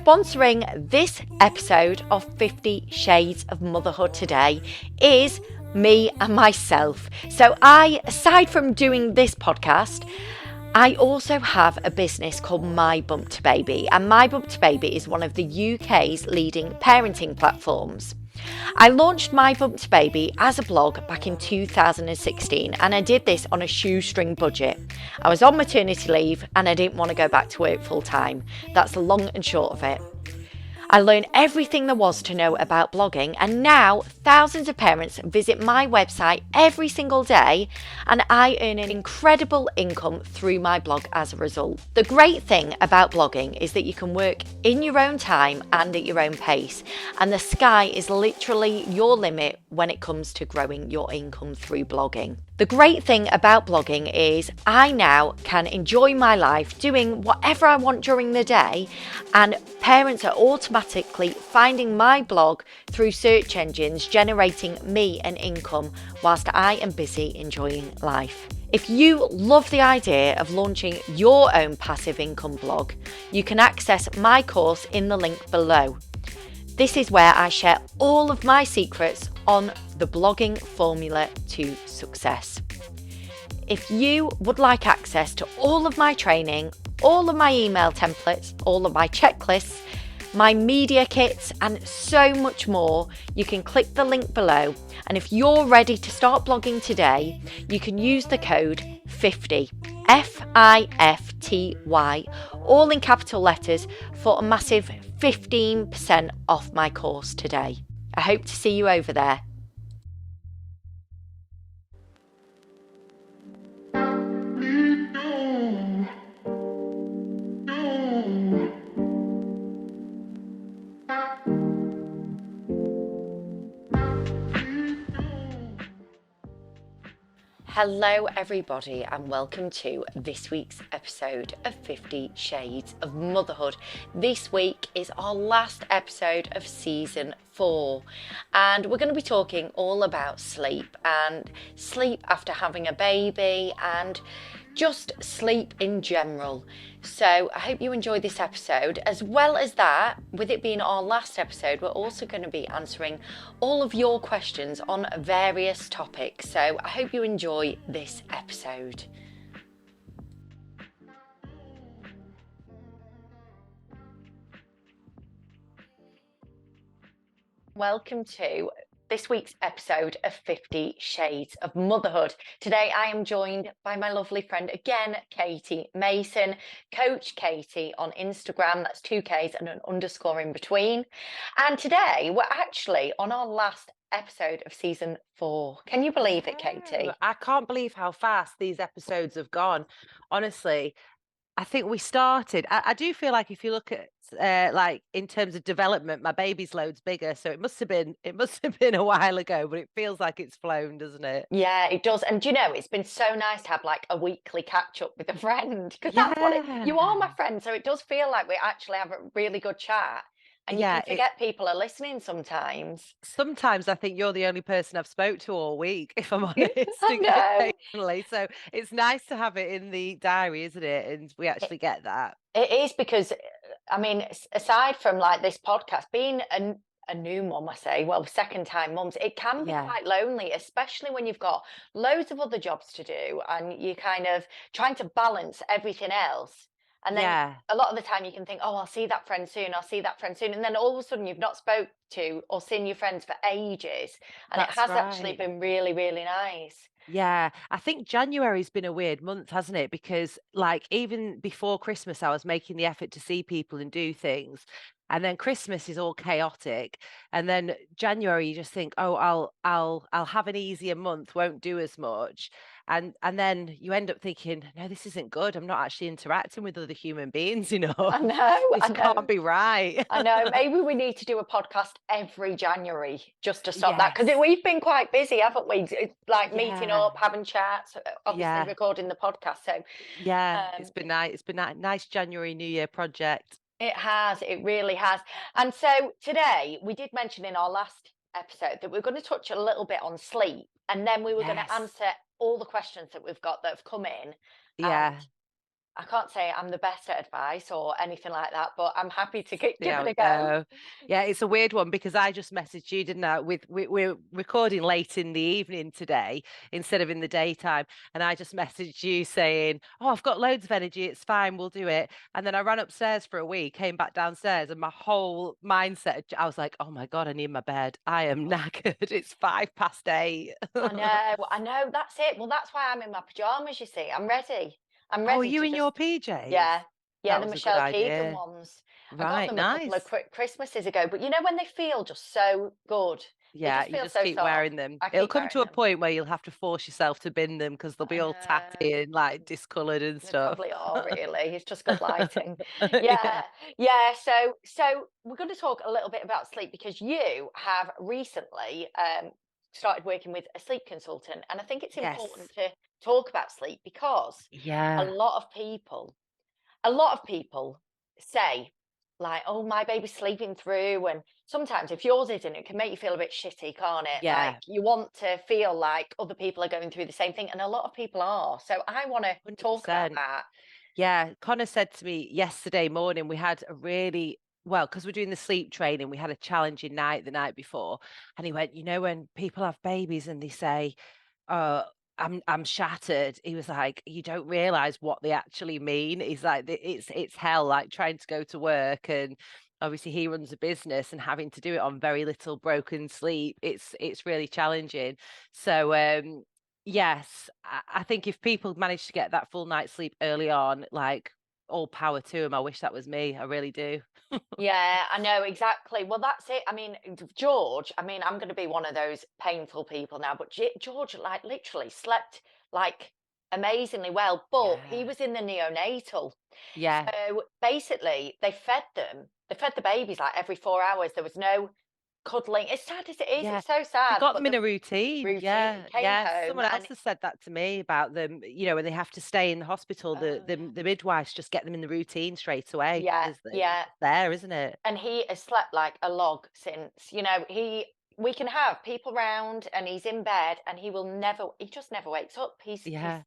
Sponsoring this episode of 50 Shades of Motherhood today is me and myself. So aside from doing this podcast, I also have a business called My Bump to Baby, and My Bump to Baby is one of the UK's leading parenting platforms. I launched My Bump to Baby as a blog back in 2016, and I did this on a shoestring budget. I was on maternity leave and I didn't want to go back to work full time. That's the long and short of it. I learned everything there was to know about blogging, and now thousands of parents visit my website every single day, and I earn an incredible income through my blog as a result. The great thing about blogging is that you can work in your own time and at your own pace, and the sky is literally your limit when it comes to growing your income through blogging. The great thing about blogging is I now can enjoy my life doing whatever I want during the day, and parents are automatically finding my blog through search engines, generating me an income whilst I am busy enjoying life. If you love the idea of launching your own passive income blog, you can access my course in the link below. This is where I share all of my secrets on the blogging formula to success. If you would like access to all of my training, all of my email templates, all of my checklists, my media kits, and so much more, you can click the link below. And if you're ready to start blogging today, you can use the code 50, FIFTY, all in capital letters, for a massive 15% off my course today. I hope to see you over there. Hello everybody, and welcome to this week's episode of 50 Shades of Motherhood. This week is our last episode of season 4, and we're going to be talking all about sleep after having a baby and just sleep in general. So I hope you enjoy this episode. As well as that, with it being our last episode, we're also going to be answering all of your questions on various topics. So I hope you enjoy this episode. Welcome to this week's episode of 50 Shades of Motherhood. Today I am joined by my lovely friend again, Katie Mason, Coach Katie on Instagram. That's 2 Ks and an underscore in between. And today we're actually on our last episode of season 4. Can you believe it, Katie? I can't believe how fast these episodes have gone. Honestly, I think we started. I do feel like if you look at like in terms of development, my baby's loads bigger, so it must have been a while ago, but it feels like it's flown, doesn't it? Yeah, it does. And do you know, it's been so nice to have like a weekly catch up with a friend, because that's what you are, my Yeah. friend. So it does feel like we actually have a really good chat. And you can Yeah, forget people are listening sometimes. sometimes I think you're the only person I've spoke to all week, if I'm honest, I know. occasionally. So it's nice to have it in the diary, isn't it? And we It, actually get that. it is because, I mean, aside from like this podcast, being a new mum, I say, well, second time mums, it can be Yeah. quite lonely, especially when you've got loads of other jobs to do and you kind of trying to balance everything else. And then Yeah, a lot of the time you can think, oh, I'll see that friend soon, I'll see that friend soon. And then all of a sudden you've not spoke to or seen your friends for ages. And it that's has actually right. been really, really nice. Yeah, I think January's been a weird month, hasn't it? Because like even before Christmas, I was making the effort to see people and do things. And then Christmas is all chaotic. And then January, you just think, oh, I'll have an easier month, won't do as much. And then you end up thinking, no, this isn't good. I'm not actually interacting with other human beings I enough. know, This I know. can't be right. I know. Maybe we need to do a podcast every January just to stop that, because Yes. we've been quite busy, haven't we? It's like meeting Yeah. up, having chats, obviously Yeah. recording the podcast. So Yeah. It's um, been nice. It's been a nice January New Year project. it has, it really has. And so today we did mention in our last episode that we're going to touch a little bit on sleep, and then we were going to Yes. answer all the questions that we've got that have come in. And Yeah. I can't say I'm the best at advice or anything like that, but I'm happy to See give how it a we go. go. Yeah, it's a weird one because I just messaged you, didn't I? We're recording late in the evening today instead of in the daytime, and I just messaged you saying, "Oh, I've got loads of energy. It's fine. We'll do it." And then I ran upstairs for a wee, came back downstairs, and my whole mindset, I was like, "Oh my God, I need my bed. I am knackered. It's 8:05." I know, that's it. Well, that's why I'm in my pajamas, you see. I'm ready. I'm Oh, are ready you to in your just, PJs? yeah, yeah, That the was a good Michelle Keegan idea. ones. I got Right, them a couple of nice. Christmases ago, but you know when they feel just so good? They Yeah, just you feel just so keep soft. wearing them. I It'll keep come to wearing a them. point where you'll have to force yourself to bin them because they'll be I all know. tatty and like discoloured and They stuff. probably are really. It's just good lighting. Yeah. Yeah, yeah. So we're going to talk a little bit about sleep because you have recently started working with a sleep consultant, and I think it's important Yes. to talk about sleep because a Yeah. lot of people, a lot of people say like, "Oh, my baby's sleeping through," and sometimes if yours isn't, it can make you feel a bit shitty, can't it? Like Yeah. you want to feel like other people are going through the same thing, and a lot of people are. So I want to talk about 100%. that. Yeah. Connor said to me yesterday morning, we had a really, well, because we're doing the sleep training, we had a challenging night the night before. And he went, when people have babies and they say, uh, I'm shattered. He was like, you don't realize what they actually mean. He's like, it's hell, like trying to go to work, and obviously he runs a business and having to do it on very little broken sleep. It's really challenging. So yes, I think if people manage to get that full night's sleep early on, like all power to them. I wish that was me. I really do. Yeah, I know exactly. Well, that's it. I mean, George, I mean, I'm going to be one of those painful people now, but George, like, literally slept like amazingly well, but he Yeah. was in the neonatal. Yeah. So basically, they fed the babies like every 4 hours. There was no cuddling. As sad as it is, Yeah. it's so They sad, got but them in the a routine. routine, he Yeah. came Yeah. home Someone else and, has said that to me about them, when they have to stay in the hospital, oh, the midwives just get them in the routine straight away. yeah, It's yeah. there, isn't it? And he has slept like a log since, we can have people round and he's in bed and he just never wakes up. He's Yeah.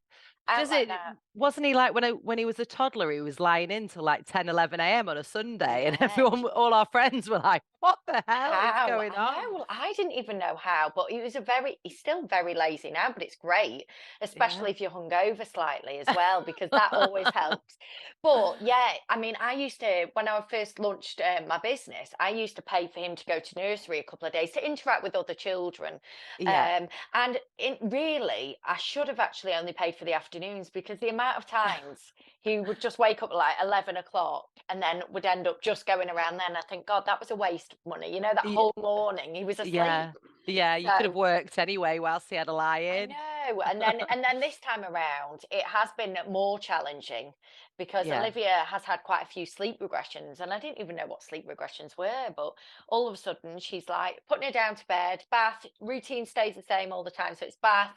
out Does like it that. wasn't he like when he was a toddler, he was lying in till like 10, 11 a.m. on a Sunday, and Yeah. all our friends were like, "What the hell is How? going I know. on?" Well, I didn't even know how, but he's still very lazy now, but it's great, Yeah. especially if you're hungover slightly as well, because that always helps. But yeah, I mean, when I first launched my business, I used to pay for him to go to nursery a couple of days to interact with other children. Yeah. And really, I should have actually only paid for the afternoons because the amount of times he would just wake up at like 11 o'clock and then would end up just going around then. I think, God, that was a waste of money. That Y- whole morning he was asleep. Yeah. Yeah, you could have So worked anyway whilst he had a lie I in. know. And then this time around, it has been more challenging because Yeah. Olivia has had quite a few sleep regressions. And I didn't even know what sleep regressions were, but all of a sudden she's like putting her down to bed, bath, routine stays the same all the time. So it's bath,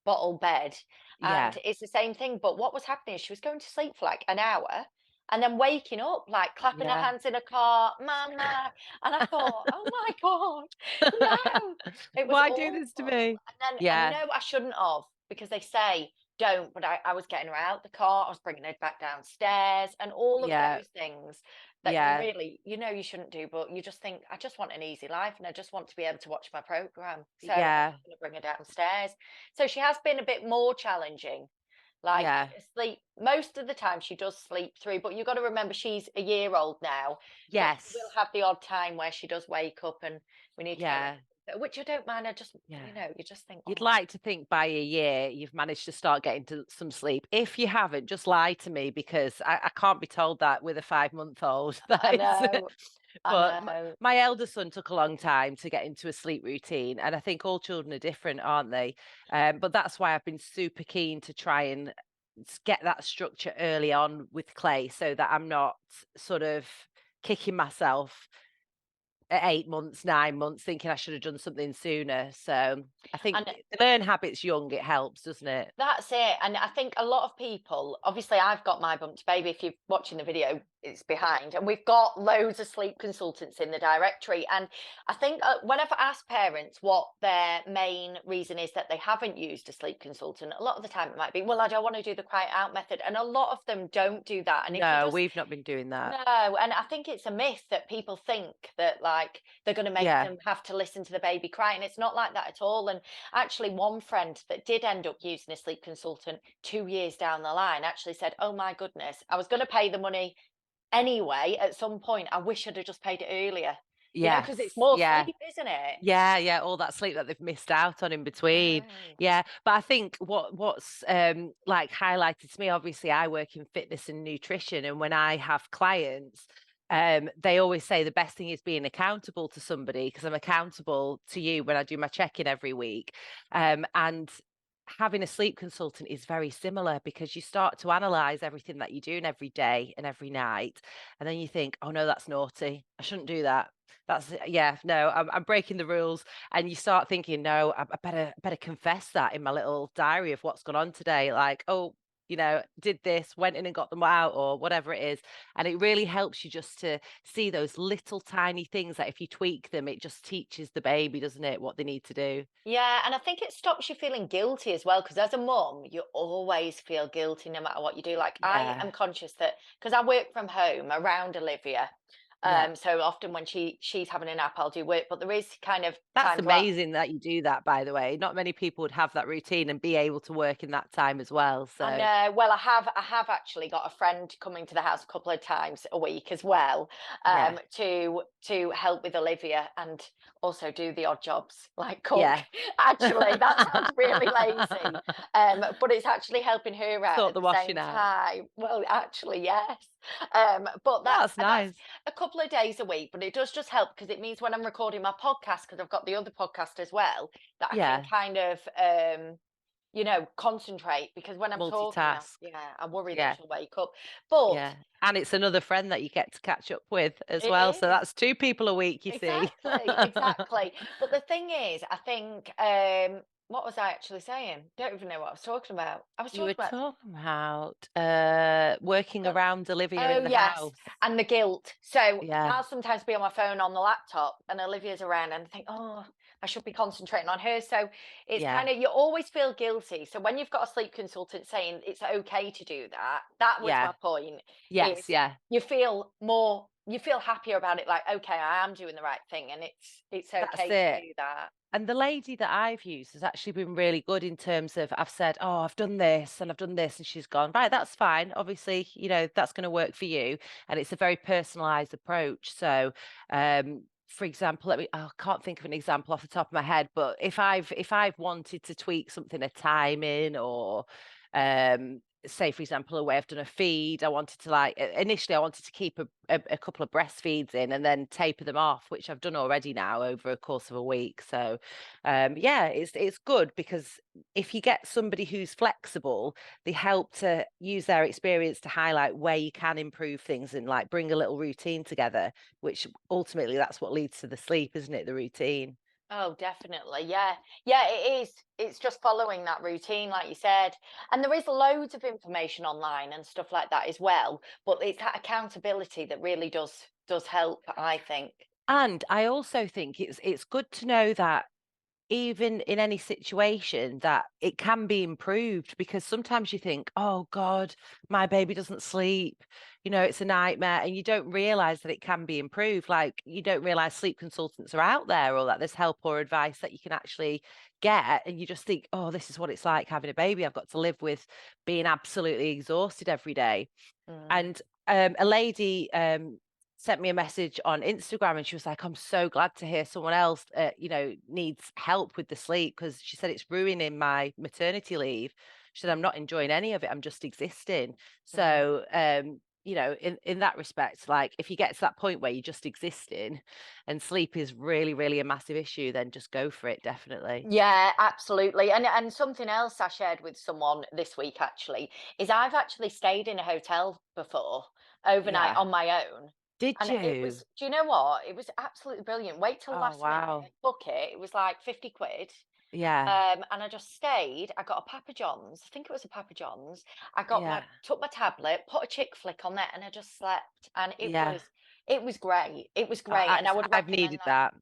bottle, bed. And Yeah. it's the same thing. But what was happening is she was going to sleep for like an hour and then waking up, like clapping her Yeah. hands in a car, mama. And I thought, oh my God, no, it was Why do this to awful. me? And Yeah. no, I shouldn't have because they say don't, but I was getting her out the car, I was bringing her back downstairs, and all of Yeah. those things that you Yeah. really, you shouldn't do, but you just think, I just want an easy life and I just want to be able to watch my program. So I'm Yeah. just going to bring her downstairs. So she has been a bit more challenging. Like Yeah. sleep, most of the time she does sleep through, but you've got to remember she's a year old now, but she will Yes. have the odd time where she does wake up and we need to get Yeah. her, which I don't mind. I just, Yeah. you just think, You'd oh, like to think by a year you've managed to start getting to some sleep. If you haven't, just lie to me because I can't be told that with a 5-month-old. I That is, know, I but know. my elder son took a long time to get into a sleep routine, and I think all children are different, aren't they? But that's why I've been super keen to try and get that structure early on with Clay, so that I'm not sort of kicking myself at 8 months, 9 months, thinking I should have done something sooner. So I think And to learn habits young, it helps, doesn't it? that's it. And I think a lot of people, obviously, I've got my bump to baby. If you're watching the video, it's behind. And we've got loads of sleep consultants in the directory. And I think whenever I ask parents what their main reason is that they haven't used a sleep consultant, a lot of the time it might be, well, I don't want to do the quiet out method. And a lot of them don't do that. And if you No, just we've not been doing that. no, and I think it's a myth that people think that like they're going to make Yeah. them have to listen to the baby cry, and it's not like that at all. And actually, one friend that did end up using a sleep consultant 2 years down the line actually said, "Oh my goodness, I was going to pay the money anyway at some point. I wish I'd have just paid it earlier." You know, because it's Yes. more Yeah. sleep, isn't it? Yeah, yeah, all that sleep that they've missed out on in I between. know. Yeah, but I think what's like highlighted to me, obviously I work in fitness and nutrition, and when I have clients, they always say the best thing is being accountable to somebody because I'm accountable to you when I do my check-in every week. And having a sleep consultant is very similar because you start to analyze everything that you're doing every day and every night, and then you think, oh no, that's naughty. I shouldn't do that. That's yeah, no, I'm breaking the rules. And you start thinking, no, I better confess that in my little diary of what's gone on today. Like, oh, did this, went in and got them out, or whatever it is. And it really helps you just to see those little tiny things that if you tweak them, it just teaches the baby, doesn't it, what they need to do. Yeah, and I think it stops you feeling guilty as well, because as a mum, you always feel guilty no matter what you do. Like I Yeah, am conscious that because I work from home around Olivia, yeah. so often when she's having a nap, I'll do work. But there is kind of That's times where amazing that you do that, by the way. Not many people would have that routine and be able to work in that time as well. I So know. Well, I have actually got a friend coming to the house a couple of times a week as well, yeah, to help with Olivia and also do the odd jobs like cook. yeah. Actually, that sounds really lazy, but it's actually helping her out Sort at the the same washing out. time. Well, actually, yes. But That's that's nice. a couple of days a week, but it does just help because it means when I'm recording my podcast, because I've got the other podcast as well, that I can Yeah, kind of concentrate because when I'm talking, multitask. I worry that Yeah, she'll wake up. But yeah. And it's another friend that you get to catch up with as it well. So is that's 2 people a week, you see. exactly, exactly. But the thing is, I think, what was I actually saying? Don't even know what I was talking about. I was You were talking about talking about, working the around Olivia oh, in the yes, house. and the guilt. So Yeah, I'll sometimes be on my phone on the laptop and Olivia's around and I think, "Oh, I should be concentrating on her." So it's yeah, kind of you always feel guilty. So when you've got a sleep consultant saying it's okay to do that, that was yeah. my point, Yes, is yeah. you feel happier about it, like, "Okay, I am doing the right thing and it's That's okay to it. do that." And the lady that I've used has actually been really good in terms of I've said, "Oh, I've done this and I've done this," and she's gone, "Right, that's fine. Obviously, that's going to work for you." And it's a very personalized approach. So, for example, I can't think of an example off the top of my head, but if I've wanted to tweak something, a timing or say for example a way I've done a feed, I wanted to initially I wanted to keep a couple of breastfeeds in and then taper them off, which I've done already now over a course of a week. So yeah, it's good because if you get somebody who's flexible, they help to use their experience to highlight where you can improve things and like bring a little routine together, which ultimately that's what leads to the sleep, isn't it? The routine. Oh, definitely. Yeah. Yeah, it is. It's just following that routine, like you said. And there is loads of information online and stuff like that as well. But it's that accountability that really does help, I think. And I also think it's good to know that even in any situation that it can be improved because sometimes you think, "Oh God, my baby doesn't sleep. It's a nightmare." And you don't realize that it can be improved. Like you don't realize sleep consultants are out there or that there's help or advice that you can actually get. And you just think, "Oh, this is what it's like having a baby. I've got to live with being absolutely exhausted every day." Mm. And a lady sent me a message on Instagram and she was like, "I'm so glad to hear someone else, needs help with the sleep because she said it's ruining my maternity leave." She said, "I'm not enjoying any of it. I'm just existing." Mm. So, in that respect, like if you get to that point where you're just existing and sleep is really, really a massive issue, then just go for it. Definitely. Yeah, absolutely. And something else I shared with someone this week actually is I've actually stayed in a hotel before overnight Yeah. on my own. Did And it was, you? do you know what? It was absolutely brilliant. Wait till Oh, last minute, wow. book it. It was like 50 quid. Yeah. And I just stayed. I got a Papa John's. I think it was a Papa John's. Yeah. Took my tablet, put a chick flick on there, and I just slept. And Yeah. it was great. It was great. And I would I've recommend needed that. that.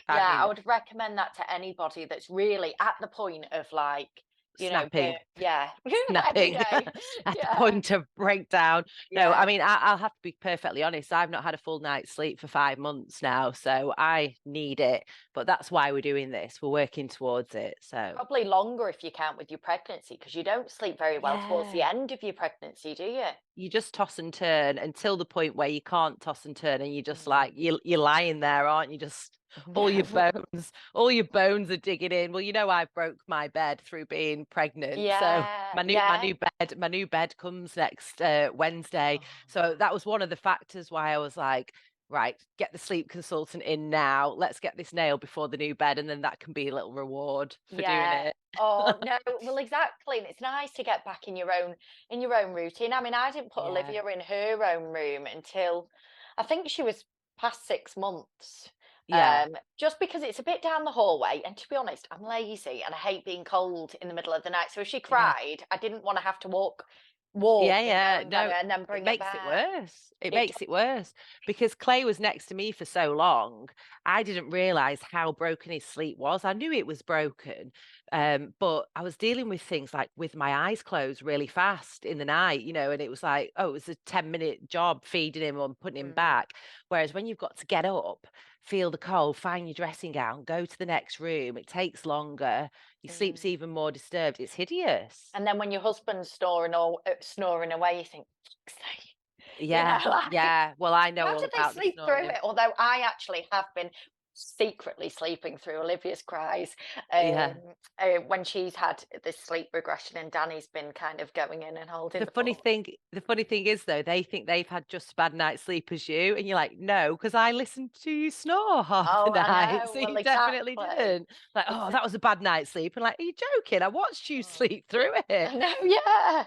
I've Yeah, I needed would recommend that to anybody that's really at the point of like, snapping. yeah, every Snapping day. at the Yeah, point of breakdown. No, I yeah. mean, I'll have to be perfectly honest. I've not had a full night's sleep for 5 months now, so I need it. But that's why we're doing this. We're working towards it. So, Probably longer if you count with your pregnancy because you don't sleep very well towards the yeah, end of your pregnancy, do you? you just toss and turn until the point where you can't toss and turn, and you just like Mm. you're lying there, aren't you? Just all your bones are digging in. Well, you know, I broke my bed through being pregnant, so Yeah, yeah. my new bed comes next Wednesday. Oh, So that was one of the factors why I was like, right, get the sleep consultant in now. Let's get this nailed before the new bed, and then that can be a little reward for doing yeah. it. Oh no, well exactly. And it's nice to get back in your own routine. I mean, I didn't put Yeah, Olivia in her own room until I think she was past 6 months. yeah, Just because it's a bit down the hallway, and to be honest, I'm lazy and I hate being cold in the middle of the night. So if she yeah. cried, I didn't want to have to Yeah, walk and go yeah. and get her No, and then it bring her makes it back. worse. It It makes it worse because Clay was next to me for so long. I didn't realize how broken his sleep was. I knew it was broken, but I was dealing with things like with my eyes closed really fast in the night, and it was like, oh, it was a 10-minute job feeding him and putting him Mm, back. Whereas when you've got to get up, feel the cold, find your dressing gown, go to the next room, it takes longer. Your sleep's mm. even more disturbed. It's hideous. And then when your husband's snoring away, you think, "Fuck's sake," Yeah, like, yeah. Well, I know how all did they about the sleep through snoring. it? Although I actually have been secretly sleeping through Olivia's cries Yeah. when she's had this sleep regression and Danny's been kind of going in and holding the fort. The funny thing is though, they think they've had just a bad night's sleep as you, and you're like, no, because I listened to you snore half the Oh, I night, know. so Well, you definitely exactly. didn't. Like, oh, Exactly. that was a bad night's sleep, and like, are you joking? I watched you Oh, sleep through I it. know. Yeah.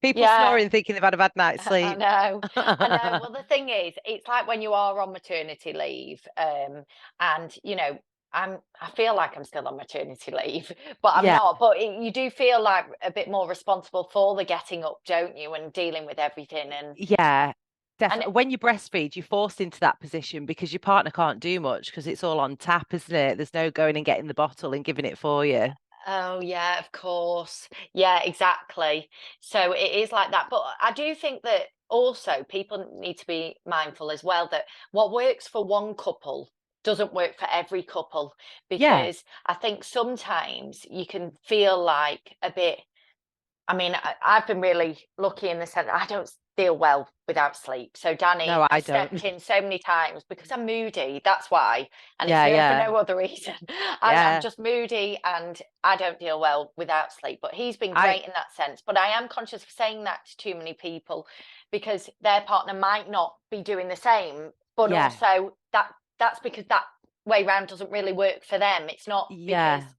People Yeah. snoring thinking they've had a bad night's I sleep. know, I know. Well, the thing is, it's like when you are on maternity leave, and I feel like I'm still on maternity leave, but I'm Yeah, not. But you do feel like a bit more responsible for the getting up, don't you, and dealing with everything, yeah. and Definitely. When you breastfeed, you're forced into that position because your partner can't do much because it's all on tap, isn't it? There's no going and getting the bottle and giving it for you. oh yeah, of course, yeah, exactly. So it is like that, but I do think that also people need to be mindful as well that what works for one couple doesn't work for every couple Yeah, because I think sometimes you can feel like a bit I mean, I've been really lucky in the sense that I don't deal well without sleep. So Danny no, I has don't. stepped in so many times because I'm moody. That's why, and it's Yeah, no for yeah, no other reason. I'm yeah. just moody and I don't deal well without sleep. But he's been I great in that sense. But I am conscious of saying that to too many people because their partner might not be doing the same. But Yeah, also that's because that way round doesn't really work for them. It's not because yeah.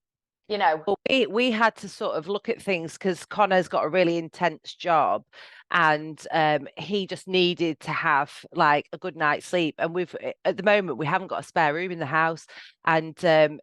you know. But we had to sort of look at things because Connor's got a really intense job, and he just needed to have like a good night's sleep. And we've at the moment we haven't got a spare room in the house, and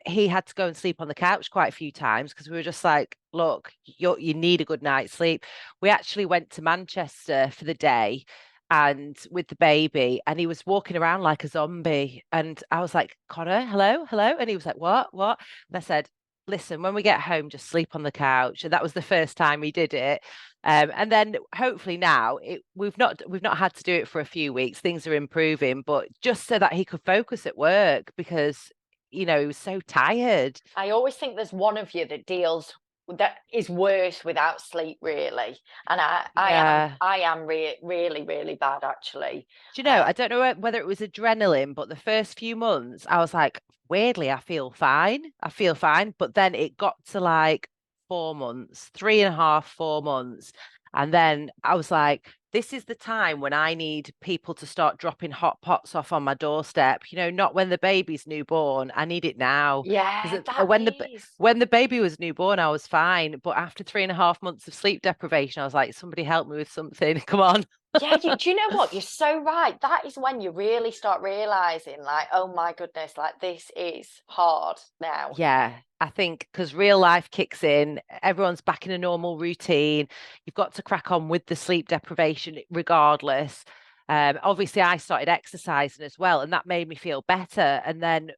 he had to go and sleep on the couch quite a few times because we were just like, look, you need a good night's sleep. We actually went to Manchester for the day. And with the baby, and he was walking around like a zombie. And I was like, Connor, hello, hello. And he was like, what? And I said, listen, when we get home, just sleep on the couch. And that was the first time we did it. And then hopefully now we've not had to do it for a few weeks. Things are improving, but just so that he could focus at work because he was so tired. I always think there's one of you that is worse without sleep, really. And Yeah. I am really, really bad actually. Do you know, Um, I don't know whether it was adrenaline, but the first few months I was like, weirdly, I feel fine. I feel fine. But then it got to like 4 months, 3.5, 4 months. And then I was like, this is the time when I need people to start dropping hot pots off on my doorstep. Not when the baby's newborn. I need it now. yeah, Because that is. when the baby was newborn, I was fine. But after 3.5 months of sleep deprivation, I was like, somebody help me with something. Come on. Yeah, do you know what? You're so right. That is when you really start realizing, like, oh my goodness, like this is hard now. Yeah, I think because real life kicks in, everyone's back in a normal routine. You've got to crack on with the sleep deprivation regardless. Obviously, I started exercising as well, and that made me feel better. And then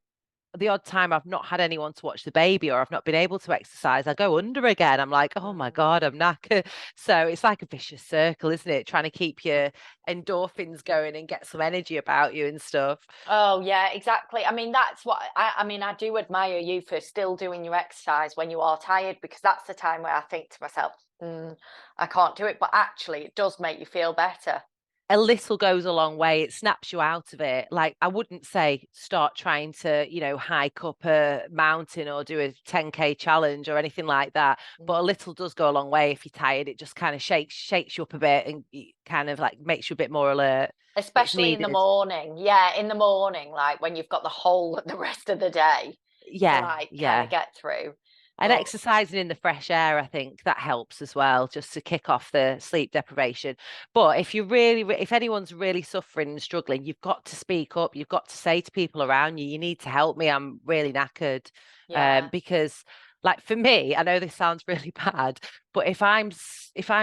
the odd time I've not had anyone to watch the baby or I've not been able to exercise, I go under again. I'm like, oh my Mm. God, I'm knackered. So it's like a vicious circle, isn't it? Trying to keep your endorphins going and get some energy about you and stuff. Oh yeah, exactly. I mean, that's what I mean, I do admire you for still doing your exercise when you are tired, because that's the time where I think to myself, I can't do it. But actually, it does make you feel better. A little goes a long way. It snaps you out of it. Like I wouldn't say start trying to, hike up a mountain or do a 10K challenge or anything like that. But a Mm. little does go a long way if you're tired. It just kind of shakes you up a bit and kind of like makes you a bit more alert. It's Especially in the needed. morning. Yeah, in the morning, like when you've got the whole the rest of the day to Yeah, like kind of yeah. get through. And But exercising in the fresh air, I think that helps as well, just to kick off the sleep deprivation. But if you really, if anyone's really suffering and struggling, you've got to speak up. You've got to say to people around you, you need to help me. I'm really knackered. yeah. Because like for me, I know this sounds really bad, but if I'm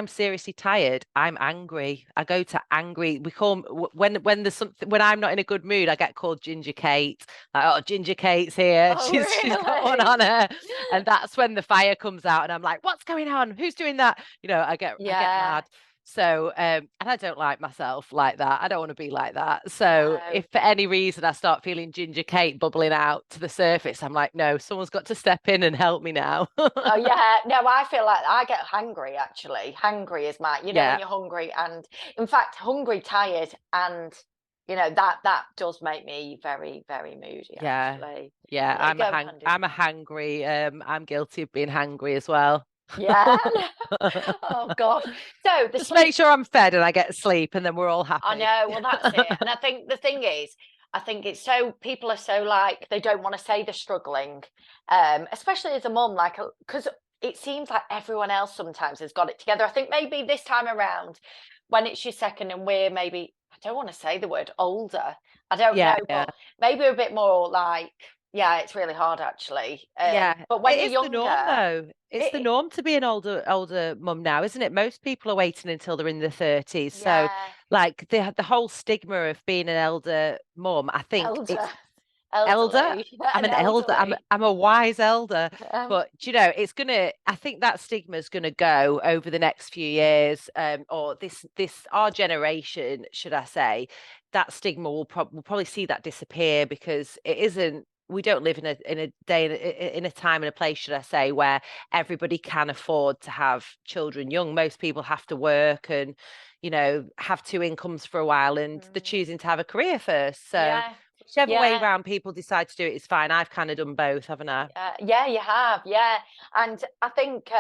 seriously tired, I'm angry. I go to angry. We call when there's something when I'm not in a good mood, I get called Ginger Kate. Like, oh, Ginger Kate's here. Oh, She's got one really? on her. And that's when the fire comes out and I'm like, what's going on? Who's doing that? I get Yeah. mad. So and I don't like myself like that. I don't want to be like that. So No. if for any reason I start feeling Ginger Kate bubbling out to the surface, I'm like, no, someone's got to step in and help me now. Oh yeah, no, I feel like I get hungry actually. Hungry is my, when Yeah, you're hungry, and in fact, hungry, tired, and that does make me very, very moody yeah, actually. yeah. They go hand in I'm a hand. hangry. I'm guilty of being hangry as well. Yeah. Oh gosh. So the Just make sleep, sure I'm fed and I get sleep, and then we're all I happy. know, well that's it. And I think the thing is, I think it's so people are so like they don't want to say they're struggling. Especially as a mum, like because it seems like everyone else sometimes has got it together. I think maybe this time around, when it's your second and we're maybe, I don't want to say the word older. I don't Yeah, know, yeah. but maybe a bit more like, yeah, it's really hard actually. Yeah, But when it you're is the norm younger, though. It's the it norm to be an older mum now, isn't it? Most people are waiting until they're in their 30s. So yeah, like the whole stigma of being an elder mum, I think elder, it's elder. elderly, I'm an an elder. elderly. I'm a wise elder. Um, But it's gonna I think that stigma is gonna go over the next few years, or this our generation, should I say, that stigma we'll probably see that disappear because it isn't we don't live in a day in a time and a place, should I say, where everybody can afford to have children young. Most people have to work and, have two incomes for a while and they're mm, choosing to have a career first. So yeah, whichever way yeah. round people decide to do it is fine. I've kind of done both, haven't I? Yeah, you have. Yeah, and I think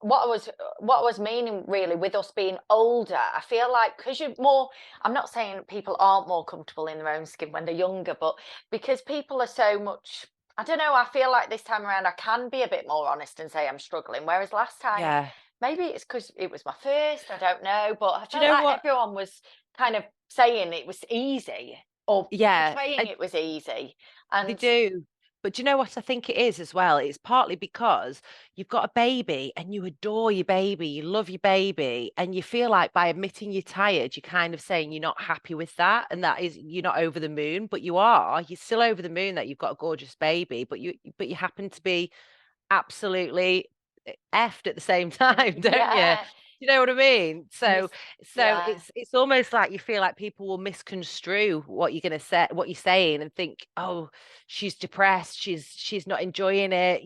what I was what I was meaning really with us being older, I feel like because you're more. I'm not saying people aren't more comfortable in their own skin when they're younger, but because people are so much. I don't know. I feel like this time around I can be a bit more honest and say I'm struggling, whereas last time Yeah. maybe it's because it was my first. I don't know, but I Do you felt know like what? everyone was kind of saying it was easy or Yeah, portraying it was easy, they and do. But do you know what I think it is as well? It's partly because you've got a baby and you adore your baby, you love your baby, and you feel like by admitting you're tired, you're kind of saying you're not happy with that, and that is you're not over the moon, but you are. You're still over the moon that you've got a gorgeous baby, but you happen to be absolutely effed at the same time, don't you? yeah. You know what I mean? So, Miss, so yeah. it's almost like you feel like people will misconstrue what you're gonna say, what you're saying, and think, oh, she's depressed, she's not enjoying it,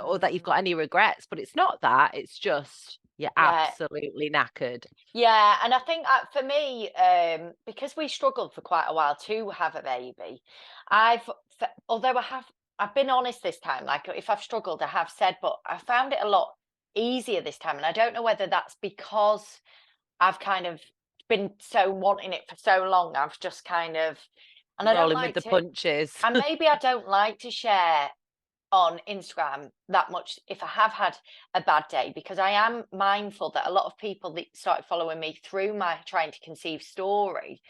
or that you've Mm, got any regrets. But it's not that. It's just you're yeah, absolutely knackered. yeah, and I think for me, because we struggled for quite a while to have a baby, although I've been honest this time. Like if I've struggled, I have said, but I found it a lot easier this time, and I don't know whether that's because I've kind of been so wanting it for so long. I've just kind of, and I don't Rolling with like the to, punches. and maybe I don't like to share on Instagram that much if I have had a bad day, because I am mindful that a lot of people that started following me through my trying to conceive story,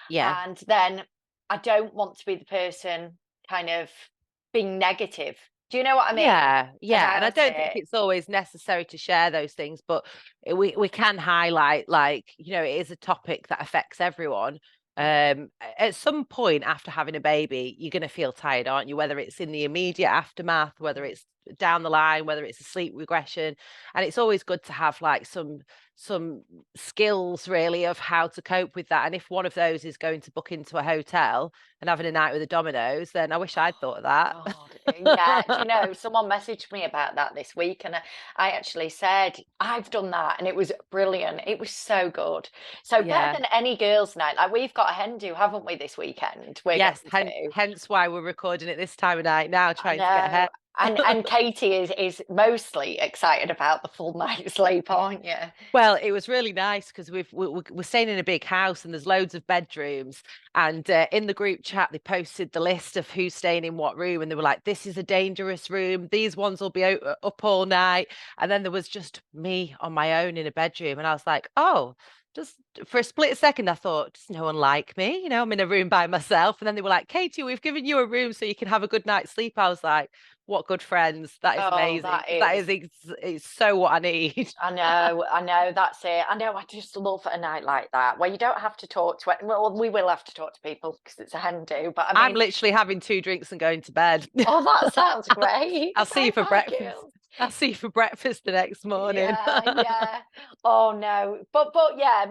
Yeah. and then I don't want to be the person kind of being negative. Do you know what I mean Yeah, yeah, and I about don't think it? it's always necessary to share those things, but we can highlight, like, it is a topic that affects everyone. Yeah. At some point after having a baby, you're going to feel tired, aren't you? Whether it's in the immediate aftermath, whether it's down the line, whether it's a sleep regression, and it's always good to have like some skills really of how to cope with that. And if one of those is going to book into a hotel and having a night with the Dominoes, then I wish I'd thought of that. God, yeah. Do you know, someone messaged me about that this week, and I actually said, I've done that, and it was brilliant. It was so good. So better Yeah. than any girls' night. Like, we've got a hen do, haven't we, this weekend? We're going Yes, to. hence why we're recording it this time of night now, I trying to get ahead. know. And Katie is mostly excited about the full night's sleep, aren't you? Well, it was really nice because we're staying in a big house and there's loads of bedrooms. And in the group chat, they posted the list of who's staying in what room, and they were like, "This is a dangerous room. These ones will be up all night." And then there was just me on my own in a bedroom, and I was like, "Oh." Just for a split second, I thought, does no one like me? I'm in a room by myself. And then they were like, "Katie, we've given you a room so you can have a good night's sleep." I was like, what good friends. That is Oh, amazing. that 'Cause that is. is it's so what I need. I know, that's it. I know, I just love a night like that where you don't have to talk to it. Well, we will have to talk to people because it's a hen do, but I I'm mean, literally having 2 drinks and going to bed. oh, that sounds great. I'll see you Bye for bye, breakfast. girls. I'll see you for breakfast the next morning. Yeah, yeah. Oh no. But yeah,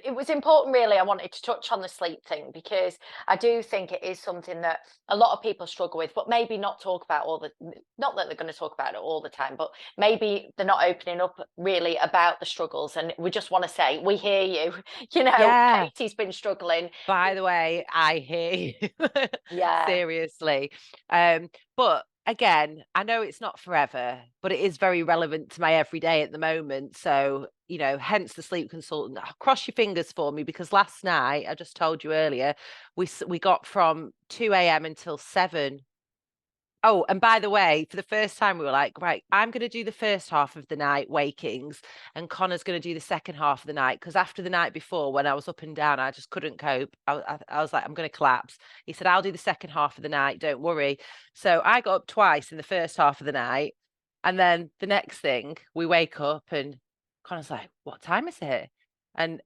it was important really. I wanted to touch on the sleep thing because I do think it is something that a lot of people struggle with, but maybe not talk about all the not that they're going to talk about it all the time, but maybe they're not opening up really about the struggles. And we just want to say, we hear you. You know, Yeah. Katie's been struggling. By the way, I hear you. Yeah. Seriously. But again, I know it's not forever, but it is very relevant to my everyday at the moment. So, hence the sleep consultant. Cross your fingers for me because last night, I just told you earlier, we got from 2 a.m. until 7. Oh, and by the way, for the first time, we were like, right, I'm going to do the first half of the night wakings, and Connor's going to do the second half of the night. Because after the night before, when I was up and down, I just couldn't cope. I was like, I'm going to collapse. He said, I'll do the second half of the night. Don't worry. So I got up twice in the first half of the night. And then the next thing, we wake up and Connor's like, what time is it? And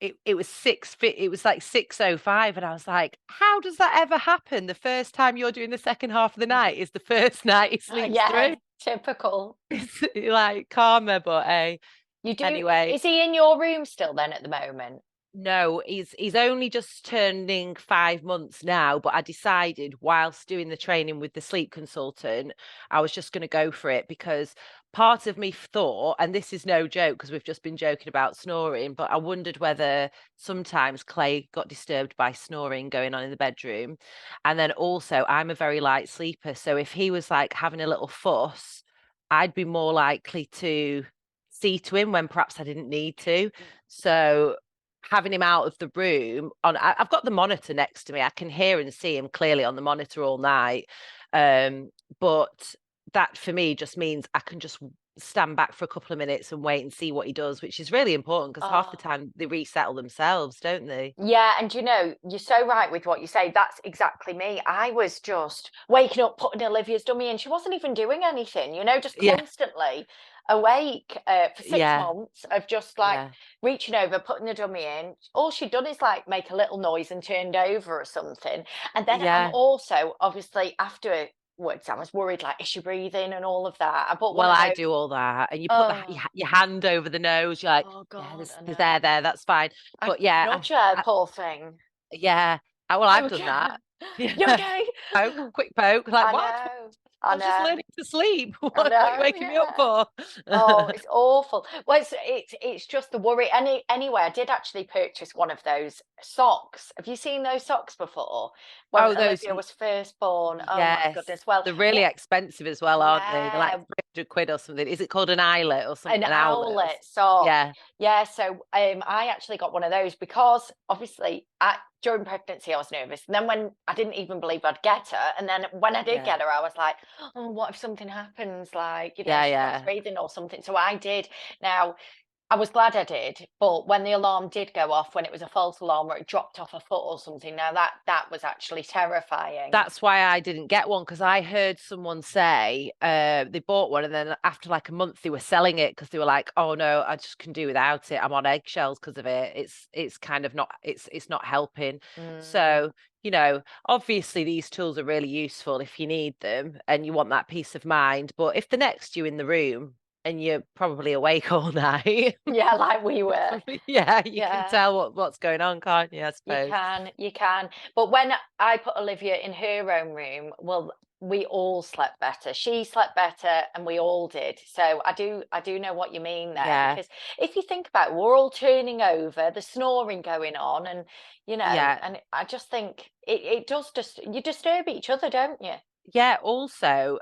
it was it was like 6:05, and I was like, how does that ever happen? The first time you're doing the second half of the night is the first night he sleeps Yeah, through. typical. It's like karma, but hey. You do, Anyway, is he in your room still then at the moment? no, he's only just turning 5 months now, but I decided whilst doing the training with the sleep consultant, I was just going to go for it because part of me thought, and this is no joke because we've just been joking about snoring, but I wondered whether sometimes Clay got disturbed by snoring going on in the bedroom. And then also, I'm a very light sleeper. So if he was like having a little fuss, I'd be more likely to see to him when perhaps I didn't need to. So having him out of the room I've got the monitor next to me. I can hear and see him clearly on the monitor all night. But that for me just means I can just stand back for a couple of minutes and wait and see what he does, which is really important because half the Oh. time they resettle themselves, don't they? Yeah, and you know, you're so right with what you say. That's exactly me. I was just waking up, putting Olivia's dummy in. She wasn't even doing anything, you know, just Yeah, constantly awake for six yeah, months of just like yeah, reaching over, putting the dummy in. All she'd done is like make a little noise and turned over or something. And then I'm yeah. also obviously afterwards, I was worried like, is she breathing and all of that. I bought one Well, of I those. do all that, and you put Oh, your hand over the nose. You're like, oh yeah, God, I there's know. air there. That's fine. I But yeah, nudge her, poor thing. yeah. Well, I've done Okay. that. You Yeah. okay? Poke, quick poke. Like, I what? know. I I was just know. learning to sleep. I What are you know. waking me up Yeah. for? Oh, it's awful. Well, it's just the worry. Anyway, I did actually purchase one of those socks. Have you seen those socks before? When Oh, those, Olivia was first born. Oh my yes. goodness. Well, They're really what? expensive as well, aren't they? They're like Yeah, 300 quid or something. Is it called an eyelet or an something? An owlet or owlet something? sock. Yeah. Yeah, so I actually got one of those because obviously I during pregnancy, I was nervous. And then when I didn't even believe I'd get her, and then when I did Yeah. get her, I was like, oh, what if something happens? Like, Yeah, she stops yeah. breathing or something. So I did. Now, I was glad I did, but when the alarm did go off, when it was a false alarm or it dropped off a foot or something, now that was actually terrifying. That's why I didn't get one, because I heard someone say they bought one and then after like a month they were selling it because they were like, oh no, I just can do without it. I'm on eggshells because of it. It's kind of not it's not helping. Mm. So, obviously these tools are really useful if you need them and you want that peace of mind. But if they're next to you in the room and you're probably awake all night, Yeah, like we were. yeah, you can Yeah. tell what's going on, can't you? I You suppose. can, you can. But when I put Olivia in her own room, well, we all slept better. She slept better, and we all did. So I do know what you mean there. Yeah, Because if you think about it, we're all turning over, the snoring going on, and yeah. and I just think it does just you disturb each other, don't you? Yeah, also,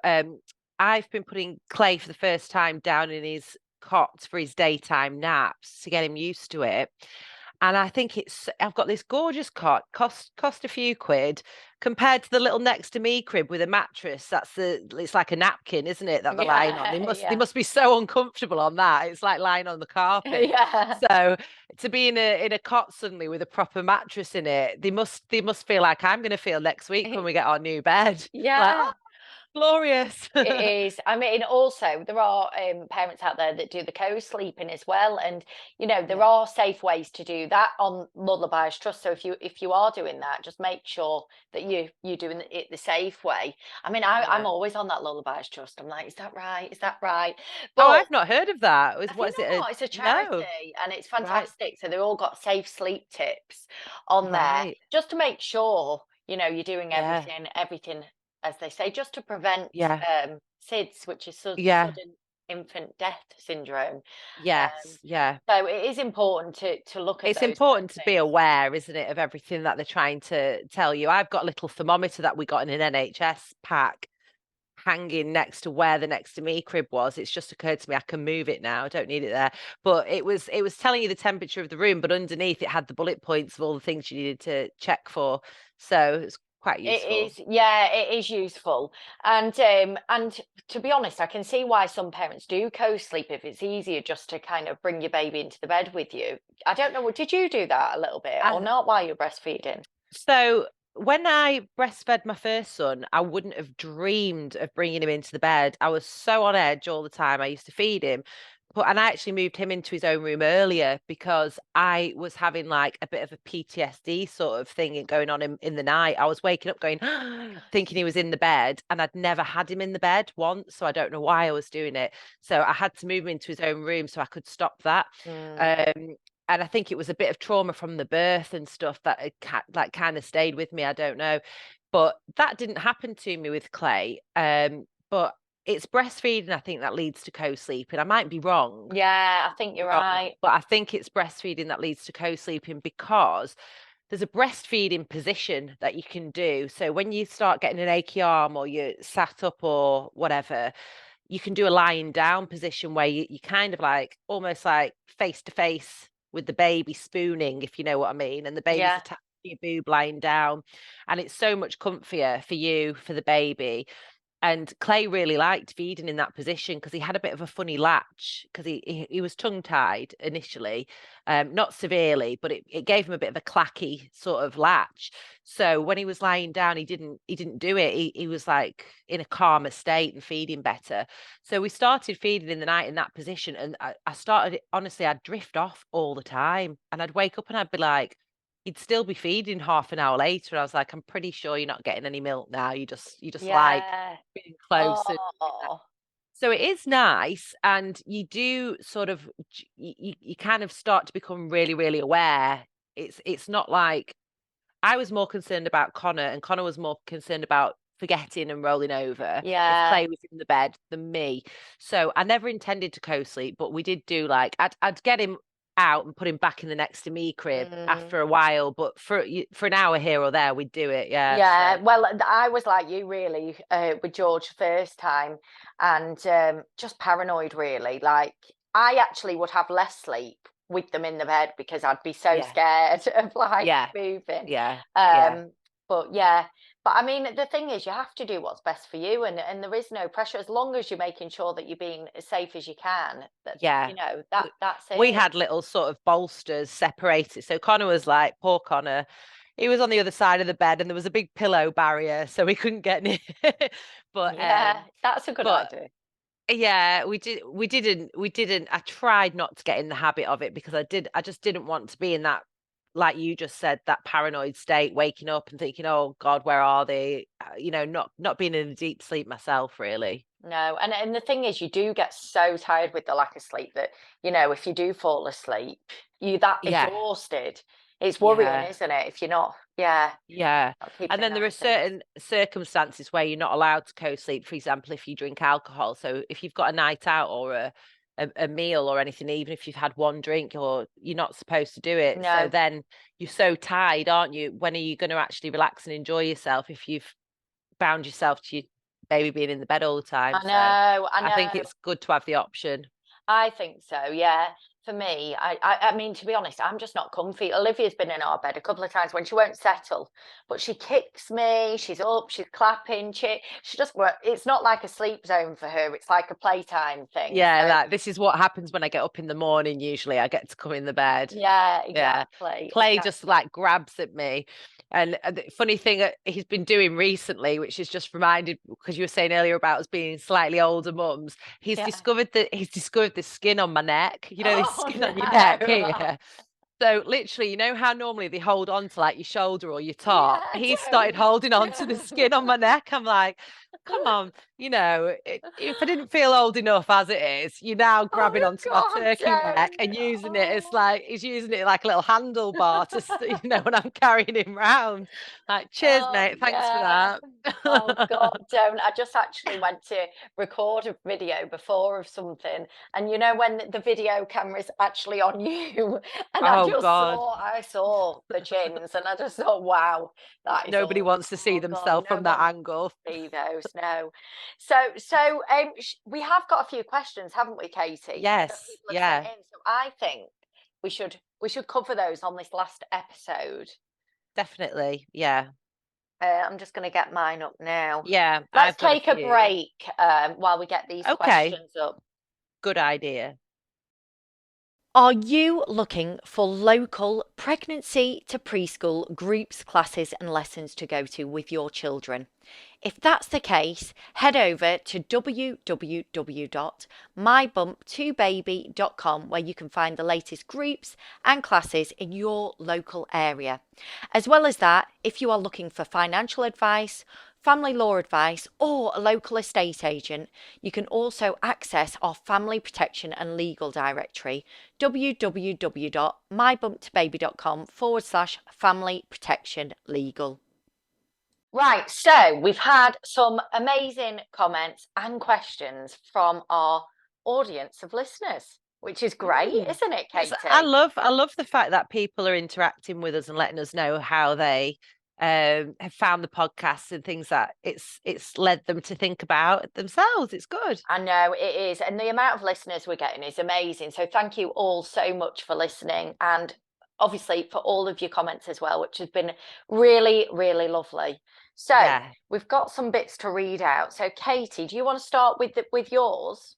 I've been putting Clay for the first time down in his cot for his daytime naps to get him used to it. And I think I've got this gorgeous cot, cost a few quid, compared to the little next to me crib with a mattress. It's like a napkin, isn't it, that they're lying on? They Yeah, must they yeah, must be so uncomfortable on that. It's like lying on the carpet. yeah. So to be in a cot suddenly with a proper mattress in it, they must feel like I'm gonna feel next week when we get our new bed. Like, oh, Yeah. glorious. It is. I mean, also there are parents out there that do the co-sleeping as well, and there Yeah, are safe ways to do that on Lullabies Trust. So if you are doing that, just make sure that you're doing it the safe way. I mean, I'm yeah. always on that Lullabies Trust. I'm like, is that right? Is that right? Oh, But I've not heard of that. have What you is it? not? It's a No. charity and it's Right, fantastic. So they've all got safe sleep tips on there, right. just to make sure you're doing Yeah, everything as they say, just to prevent yeah, SIDS, which is yeah. sudden infant death syndrome. Um, Yes, yeah. so it is important to look at It's those kind important of to be things. aware, isn't it, of everything that they're trying to tell you. I've got a little thermometer that we got in an NHS pack hanging next to where the next to me crib was. It's just occurred to me I can move it now. I don't need it there. But it was telling you the temperature of the room, but underneath it had the bullet points of all the things you needed to check for. So it's quite It useful. is, yeah, it is useful. And to be honest, I can see why some parents do co-sleep if it's easier just to kind of bring your baby into the bed with you. I don't know, did you do that a little bit or I, not while you're breastfeeding? So when I breastfed my first son, I wouldn't have dreamed of bringing him into the bed. I was so on edge all the time. I used to feed him. And I actually moved him into his own room earlier because I was having like a bit of a PTSD sort of thing going on in the night. I was waking up going, thinking he was in the bed, and I'd never had him in the bed once. So I don't know why I was doing it. So I had to move him into his own room so I could stop that. Mm, Um, and I think it was a bit of trauma from the birth and stuff that like kind of stayed with me. I don't know, but that didn't happen to me with Clay. But it's breastfeeding, I think, that leads to co-sleeping. I might be wrong, yeah, I think you're wrong, right. but I think it's breastfeeding that leads to co-sleeping because there's a breastfeeding position that you can do. So when you start getting an achy arm or you're sat up or whatever, you can do a lying down position where you kind of like almost like face to face with the baby spooning, if you know what I mean. And the baby's Yeah. attached to your boob lying down. And it's so much comfier for you, for the baby. And Clay really liked feeding in that position because he had a bit of a funny latch because he was tongue tied initially, not severely, but it gave him a bit of a clacky sort of latch. So when he was lying down, he didn't do it. He was like in a calmer state and feeding better. So we started feeding in the night in that position, and I started honestly, I'd drift off all the time, and I'd wake up and I'd be like, he'd still be feeding half an hour later. I was like, I'm pretty sure you're not getting any milk now. You just like Yeah. being close. And Oh, so it is nice. And you do sort of you kind of start to become really, really aware. It's not like I was more concerned about Connor, and Connor was more concerned about forgetting and rolling over if yeah. Clay was in the bed than me. So I never intended to co-sleep, but we did do like I'd get him out and put him back in the next to me crib Mm. after a while, but for an hour here or there, we'd do it. Yeah. Yeah, So well, I was like you really with George the first time, and just paranoid really. Like I actually would have less sleep with them in the bed because I'd be so Yeah. scared of like Yeah. moving. Yeah. Yeah. Um, but yeah, but I mean, the thing is, you have to do what's best for you, and there is no pressure as long as you're making sure that you're being as safe as you can. That Yeah. you know that We, that's we it. had little sort of bolsters separated. So Connor was like, poor Connor, he was on the other side of the bed and there was a big pillow barrier, so we couldn't get near. but Yeah, that's a good but idea. yeah, we didn't. I tried not to get in the habit of it because I just didn't want to be in that, like you just said, that paranoid state, waking up and thinking, oh God, where are they? Not being in a deep sleep myself, really. No, and the thing is, you do get so tired with the lack of sleep that if you do fall asleep, you that Yeah, exhausted. It's worrying, yeah. isn't it? If you're not, yeah, Yeah. not keeping And an then there eye are on things. certain circumstances where you're not allowed to co-sleep. For example, if you drink alcohol. So if you've got a night out or a meal or anything, even if you've had one drink, or you're not supposed to do it. So No, then you're so tired, aren't you? When are you going to actually relax and enjoy yourself if you've bound yourself to your baby being in the bed all the time? I So know, I I think know. it's good to have the option. I think so, yeah. For me, I mean, to be honest, I'm just not comfy. Olivia's been in our bed a couple of times when she won't settle, but she kicks me. She's up, she's clapping. She just work. It's not like a sleep zone for her. It's like a playtime thing. Yeah, So like this is what happens when I get up in the morning. Usually I get to come in the bed. yeah, Yeah. exactly, Clay just exactly. like grabs at me. And the funny thing that he's been doing recently, which is just reminded, because you were saying earlier about us being slightly older mums, Yeah. he's discovered this skin on my neck. You know, this Oh skin on your neck no. here. So literally, you know how normally they hold on to like your shoulder or your top? Yeah, He started don't, holding on to the skin on my don't. neck. I'm like, come on, if I didn't feel old enough as it is, you're now grabbing Oh onto my God, turkey neck don't. and using it as Oh. like he's using it like a little handlebar to, when I'm carrying him round. Like, cheers, Oh mate. Thanks for yeah. that. Oh God, don't. I just actually went to record a video before of something, and when the video camera's actually on you, and Oh God. I saw the chins, and I just thought, wow, that is Nobody awful. wants to see Oh God, themselves no from that one angle. see those, no. So we have got a few questions, haven't we, Katie, that Yes. people have sent Yeah, in. So I think we should cover those on this last episode. definitely. Yeah. I'm just going to get mine up now. Yeah, Let's I've got a take a few. break while we get these Okay. questions up. Good idea. Are you looking for local pregnancy to preschool groups, classes, and lessons to go to with your children? If that's the case, head over to www.mybump2baby.com where you can find the latest groups and classes in your local area. As well as that, if you are looking for financial advice, family law advice, or a local estate agent, you can also access our family protection and legal directory www.mybumptobaby.com/family protection legal. Right, so we've had some amazing comments and questions from our audience of listeners, which is great, Mm. isn't it, Yes, I Katie? love I love the fact that people are interacting with us and letting us know how they have found the podcast and things that it's led them to think about themselves. It's good. I know it is. And the amount of listeners we're getting is amazing. So thank you all so much for listening and obviously for all of your comments as well, which has been really, really lovely. So Yeah. we've got some bits to read out. So Katie, do you want to start with yours?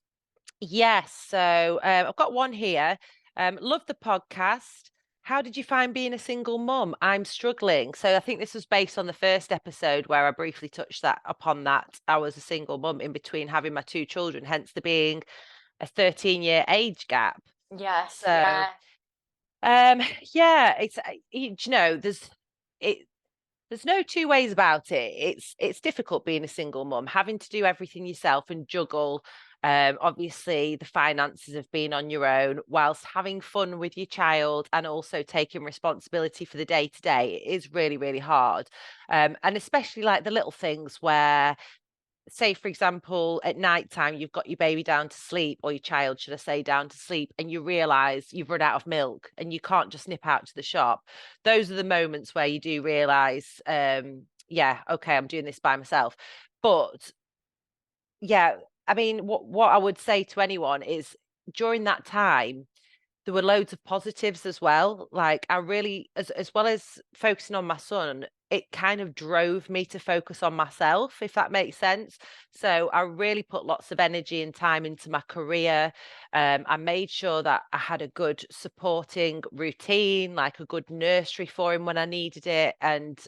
Yes. So I've got one here. Love the podcast. How did you find being a single mum? I'm struggling. So I think this was based on the first episode where I briefly touched that upon that. I was a single mum in between having my two children, hence there being a 13-year age gap. Yes, So yeah. um yeah, it there's no two ways about it. It's difficult being a single mum, having to do everything yourself and juggle. Obviously, the finances of being on your own, whilst having fun with your child and also taking responsibility for the day to day, is really, really hard. And especially like the little things where, say, for example, at night time, you've got your baby down to sleep, or your child, should I say, down to sleep, and you realize you've run out of milk and you can't just nip out to the shop. Those are the moments where you do realize, yeah, okay, I'm doing this by myself. But yeah, I mean, what I would say to anyone is during that time, there were loads of positives as well. Like I really, as well as focusing on my son, it kind of drove me to focus on myself, if that makes sense. So I really put lots of energy and time into my career. I made sure that I had a good supporting routine, like a good nursery for him when I needed it. And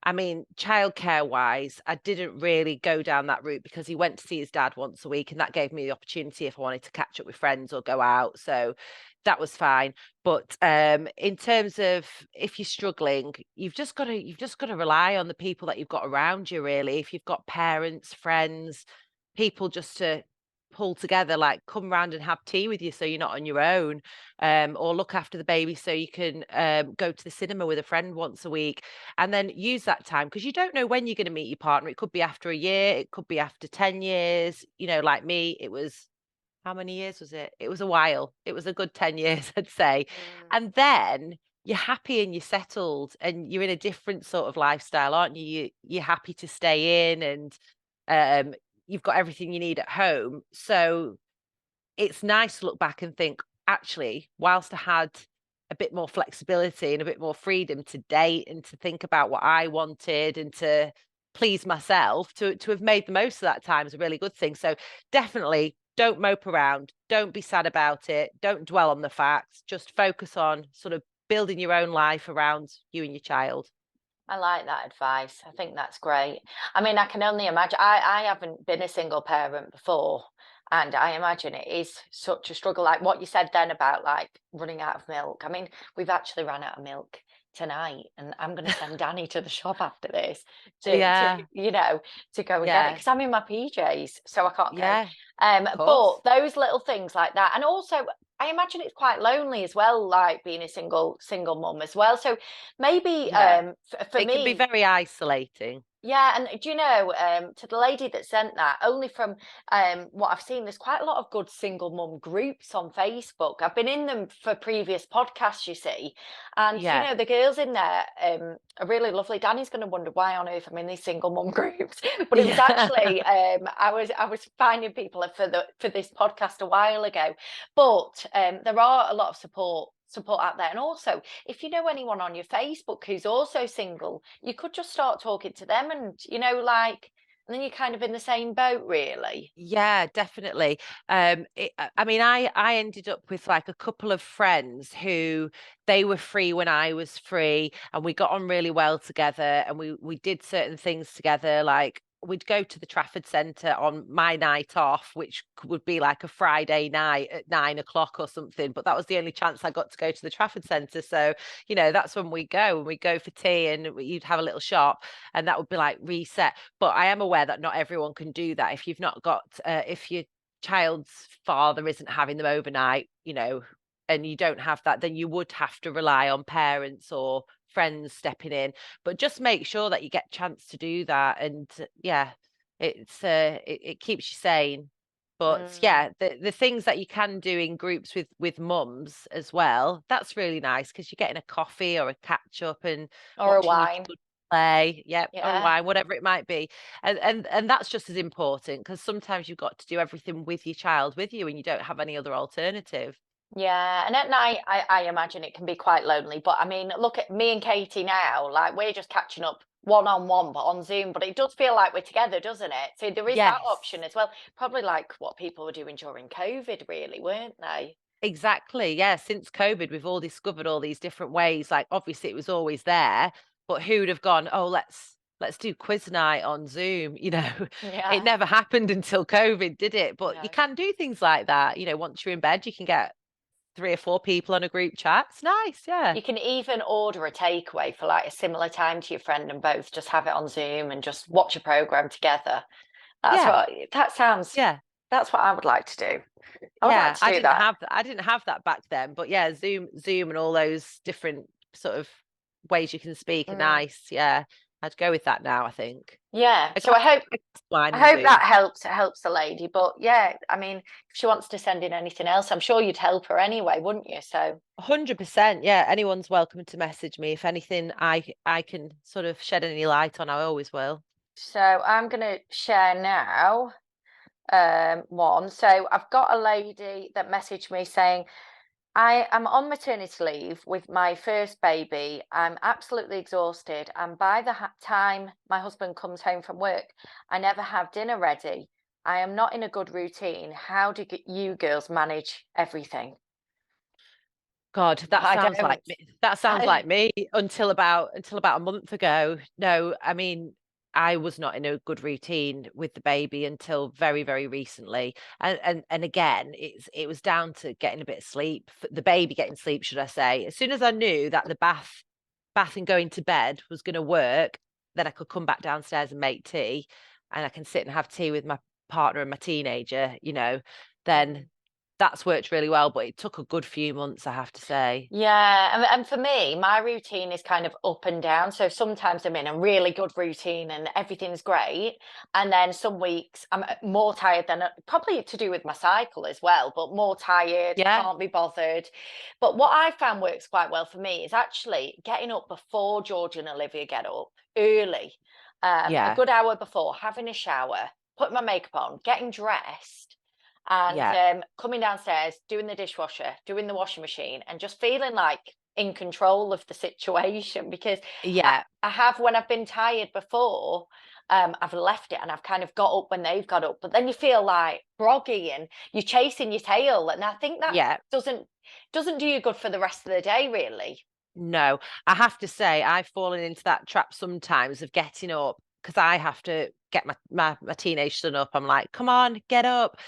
I mean, childcare wise, I didn't really go down that route because he went to see his dad once a week, and that gave me the opportunity if I wanted to catch up with friends or go out. So that was fine. But in terms of if you're struggling, you've just got to rely on the people that you've got around you, really. If you've got parents, friends, people just to pull together, like come round and have tea with you so you're not on your own, or look after the baby so you can go to the cinema with a friend once a week, and then use that time because you don't know when you're going to meet your partner. It could be after a year, it could be after 10 years. Like me, it was, how many years was it? It was a while. It was a good 10 years, I'd say. Mm. And then you're happy and you're settled and you're in a different sort of lifestyle, aren't you? You're happy to stay in, and um, you've got everything you need at home. So it's nice to look back and think, actually, whilst I had a bit more flexibility and a bit more freedom to date and to think about what I wanted and to please myself, to have made the most of that time is a really good thing. So definitely don't mope around, don't be sad about it, don't dwell on the facts, just focus on sort of building your own life around you and your child. I like that advice. I think that's great. I mean, I can only imagine. I haven't been a single parent before, and I imagine it is such a struggle. Like what you said then about like running out of milk. I mean, we've actually run out of milk tonight, and I'm going to send Danny to the shop after this to Yeah, to go and get it yeah, because I'm in my PJs, so I can't go. yeah, of But course. those little things like that, and also I imagine it's quite lonely as well, like being a single mum as well. So maybe Yeah, for it can be me, very isolating. yeah, and do you know, to the lady that sent that, only from what I've seen, there's quite a lot of good single mum groups on Facebook. I've been in them for previous podcasts, you see, and Yeah. the girls in there are really lovely. Danny's going to wonder why on earth I'm in these single mum groups, but it was Yeah. actually I was finding people for this podcast a while ago, but there are a lot of support out there, and also if you know anyone on your Facebook who's also single, you could just start talking to them and, and then you're kind of in the same boat, really. Yeah, definitely. I mean, I ended up with like a couple of friends who they were free when I was free, and we got on really well together, and we did certain things together, like we'd go to the Trafford Centre on my night off, which would be like a Friday night at 9 o'clock or something. But that was the only chance I got to go to the Trafford Centre. So, that's when we go for tea and you'd have a little shop, and that would be like reset. But I am aware that not everyone can do that. If you've not got, if your child's father isn't having them overnight, and you don't have that, then you would have to rely on parents or friends stepping in. But just make sure that you get a chance to do that. And yeah, it keeps you sane. But Mm. yeah, the things that you can do in groups with mums as well, that's really nice because you're getting a coffee or a catch up and Or a watching your wine. kid play, yeah, or Yeah. wine, whatever it might be. And that's just as important because sometimes you've got to do everything with your child with you and you don't have any other alternative. Yeah. And at night, I imagine it can be quite lonely. But I mean, look at me and Katie now, like we're just catching up one on one, but on Zoom. But it does feel like we're together, doesn't it? So there is that Yes. option as well. Probably like what people were doing during COVID, really, weren't they? Exactly. Yeah. Since COVID, we've all discovered all these different ways. Like obviously it was always there, but who'd have gone, oh, let's do quiz night on Zoom. It Yeah. never happened until COVID, did it? But you No. can do things like that. Once you're in bed, you can get 3 or 4 people on a group chat. It's nice. Yeah. You can even order a takeaway for like a similar time to your friend and both just have it on Zoom and just watch a program together. That's Yeah. what that sounds. Yeah. That's what I would like to do. I would like Yeah. to do that. I didn't have that back then, but yeah, Zoom and all those different sort of ways you can speak are Mm, nice. Yeah. I'd go with that now, I think. yeah. A So glass, a glass of wine I and hope that Zoom. helps the lady. But yeah, I mean, if she wants to send in anything else, I'm sure you'd help her anyway, wouldn't you? So 100%. Yeah. Anyone's welcome to message me. If anything I can sort of shed any light on, I always will. I'm gonna share now. one. So I've got a lady that messaged me saying, I am on maternity leave with my first baby. I'm absolutely exhausted. And by the time my husband comes home from work, I never have dinner ready. I am not in a good routine. How do you girls manage everything? God, that I sounds like don't. me. That sounds like me until about a month ago. No, I mean, I was not in a good routine with the baby until very, very recently. And again, it was down to getting a bit of sleep, the baby getting sleep, should I say. As soon as I knew that the bath and going to bed was going to work, then I could come back downstairs and make tea, and I can sit and have tea with my partner and my teenager, then that's worked really well, but it took a good few months, I have to say. Yeah, and for me, my routine is kind of up and down. So sometimes I'm in a really good routine and everything's great. And then some weeks I'm more tired than probably to do with my cycle as well, but more tired, Yeah, can't be bothered. But what I found works quite well for me is actually getting up before George and Olivia get up early, a yeah, good hour before, having a shower, putting my makeup on, getting dressed and yeah, coming downstairs, doing the dishwasher, doing the washing machine, and just feeling like in control of the situation because I, yeah, I have when I've been tired before. I've left it and I've kind of got up when they've got up, but then you feel like groggy and you're chasing your tail, and I think that yeah. doesn't do you good for the rest of the day, really. No, I have to say, I've fallen into that trap sometimes of getting up because I have to get my teenage son up. I'm like, come on, get up.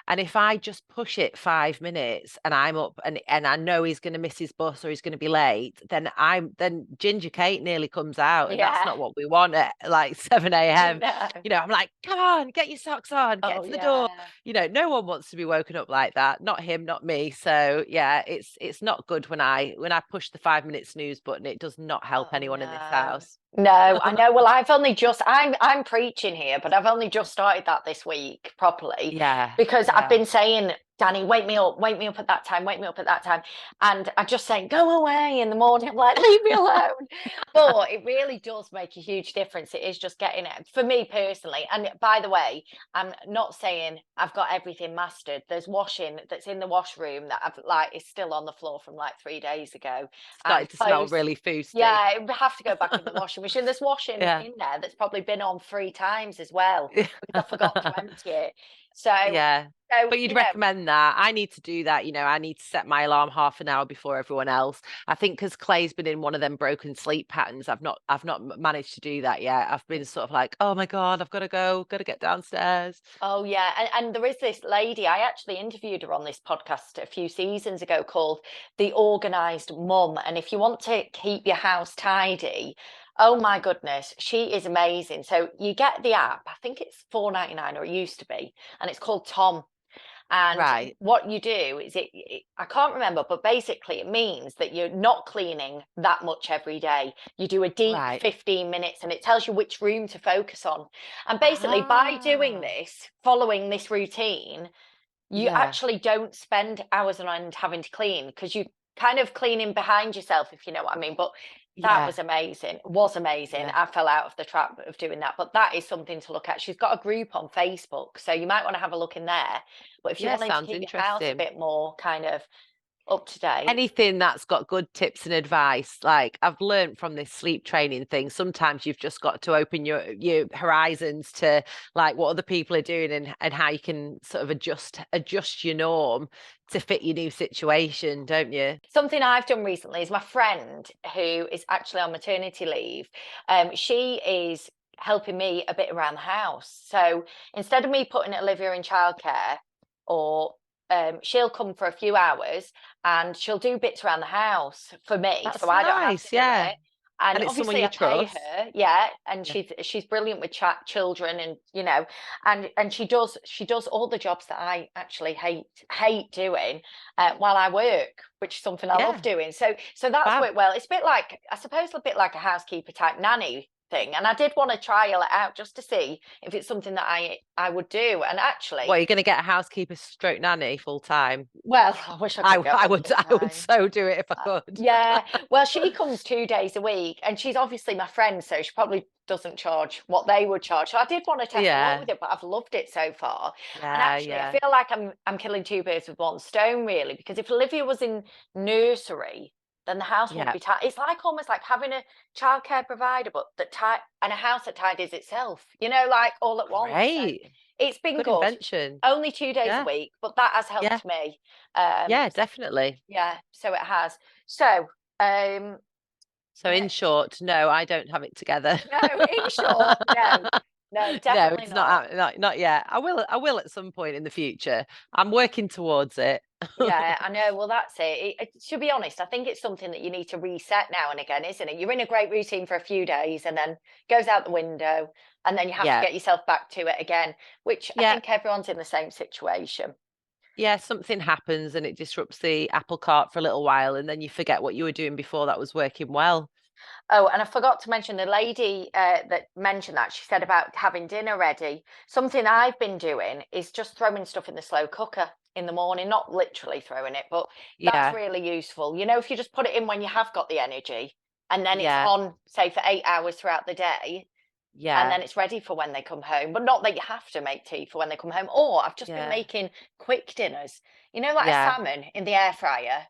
And if I just push it 5 minutes and I'm up and I know he's going to miss his bus or he's going to be late, then Ginger Kate nearly comes out, and that's Yeah. not what we want at like 7 a.m. No. I'm like, come on, get your socks on, get Oh to the door. yeah. No one wants to be woken up like that. Not him, not me. So yeah, it's not good when I push the 5 minute snooze button. It does not help Oh anyone in this no. house. No, I know. Well, I'm preaching here, but I've only just started that this week properly Yeah, because I've yeah, been saying, Danny, wake me up at that time, wake me up at that time. And I just saying, go away in the morning. I'm like, leave me alone. But it really does make a huge difference. It is just getting it for me personally. And by the way, I'm not saying I've got everything mastered. There's washing that's in the washroom that I've like is still on the floor from like 3 days ago. And started to smell clothes, really foosty. yeah, it would have to go back in the washing machine. There's washing Yeah. in there that's probably been on 3 times as well because I forgot to empty it. So, Yeah. so But you'd recommend that. I need to do that. I need to set my alarm half an hour before everyone else. I think because Clay's been in one of them broken sleep patterns, I've not managed to do that yet. I've been sort of like, oh my God, I've got to go, got to get downstairs. oh yeah, and there is this lady. I actually interviewed her on this podcast a few seasons ago called the Organized Mum. And if you want to keep your house tidy, oh my goodness, she is amazing. So you get the app. I think it's 4.99 or it used to be, and it's called Tom. And Right, what you do is I can't remember, but basically it means that you're not cleaning that much every day. You do a deep right. 15 minutes and it tells you which room to focus on. And basically, by doing Ah, this, following this routine, you yeah, actually don't spend hours on end having to clean because you kind of cleaning behind yourself, if you know what I mean. But that yeah, was amazing. It was amazing. yeah. I fell out of the trap of doing that. But that is something to look at. She's got a group on Facebook, so you might want to have a look in there. But if you're Yeah, wanting to sounds keep your house a interesting. bit more kind of up to date, Anything that's got good tips and advice. Like I've learned from this sleep training thing, sometimes you've just got to open your horizons to like what other people are doing and how you can sort of adjust your norm to fit your new situation, don't you? something I've done recently is my friend who is actually on maternity leave. She is helping me a bit around the house. So instead of me putting Olivia in childcare, or she'll come for a few hours and she'll do bits around the house for me, so That's I don't have to nice, do yeah. it. And And it's someone obviously, you I pay trust. her, yeah, and Yeah. she's brilliant with children, and and she does all the jobs that I actually hate doing while I work, which is something I love Yeah, doing. So that's fab. worked well. It's a bit like, I suppose, a bit like a housekeeper type nanny, thing, and I did want to trial it out just to see if it's something that I would do. And What, actually, are you going to get a housekeeper stroke nanny full time? well, I wish I could get I one would full I would time. so do it if I could. Yeah, well, she comes 2 days a week, and she's obviously my friend, so she probably doesn't charge what they would charge. So I did want to test the water Yeah, with it, but I've loved it so far. And yeah, actually, I yeah, feel like I'm killing two birds with one stone, really, because if Olivia was in nursery, then the house wouldn't yeah. be tight. It's like almost like having a childcare provider, but that tight and a house that tidies itself, like all at once. So Great. it's been Good good. invention. Only 2 days a Yeah, week, but that has yeah, helped me. Um, yeah, definitely. yeah, so it has. So, um, So in next, short, no, I don't have it together. no, in short, no, no, No, definitely it's not. not yet. I will at some point in the future. I'm working towards it. Yeah, I know. Well, that's it. To be honest, I think it's something that you need to reset now and again, isn't it? You're in a great routine for a few days and then goes out the window, and then you have to Yeah. get yourself back to it again, which I Yeah. think everyone's in the same situation. Yeah, something happens and it disrupts the apple cart for a little while, and then you forget what you were doing before that was working well. Oh, and I forgot to mention the lady that mentioned that. She said about having dinner ready. Something I've been doing is just throwing stuff in the slow cooker in the morning, not literally throwing it, but that's Yeah. really useful. If you just put it in when you have got the energy and then it's Yeah. on, say, for 8 hours throughout the day, and Yeah. then it's ready for when they come home. But not that you have to make tea for when they come home. Or I've just been Yeah. making quick dinners, like a Yeah. salmon in the air fryer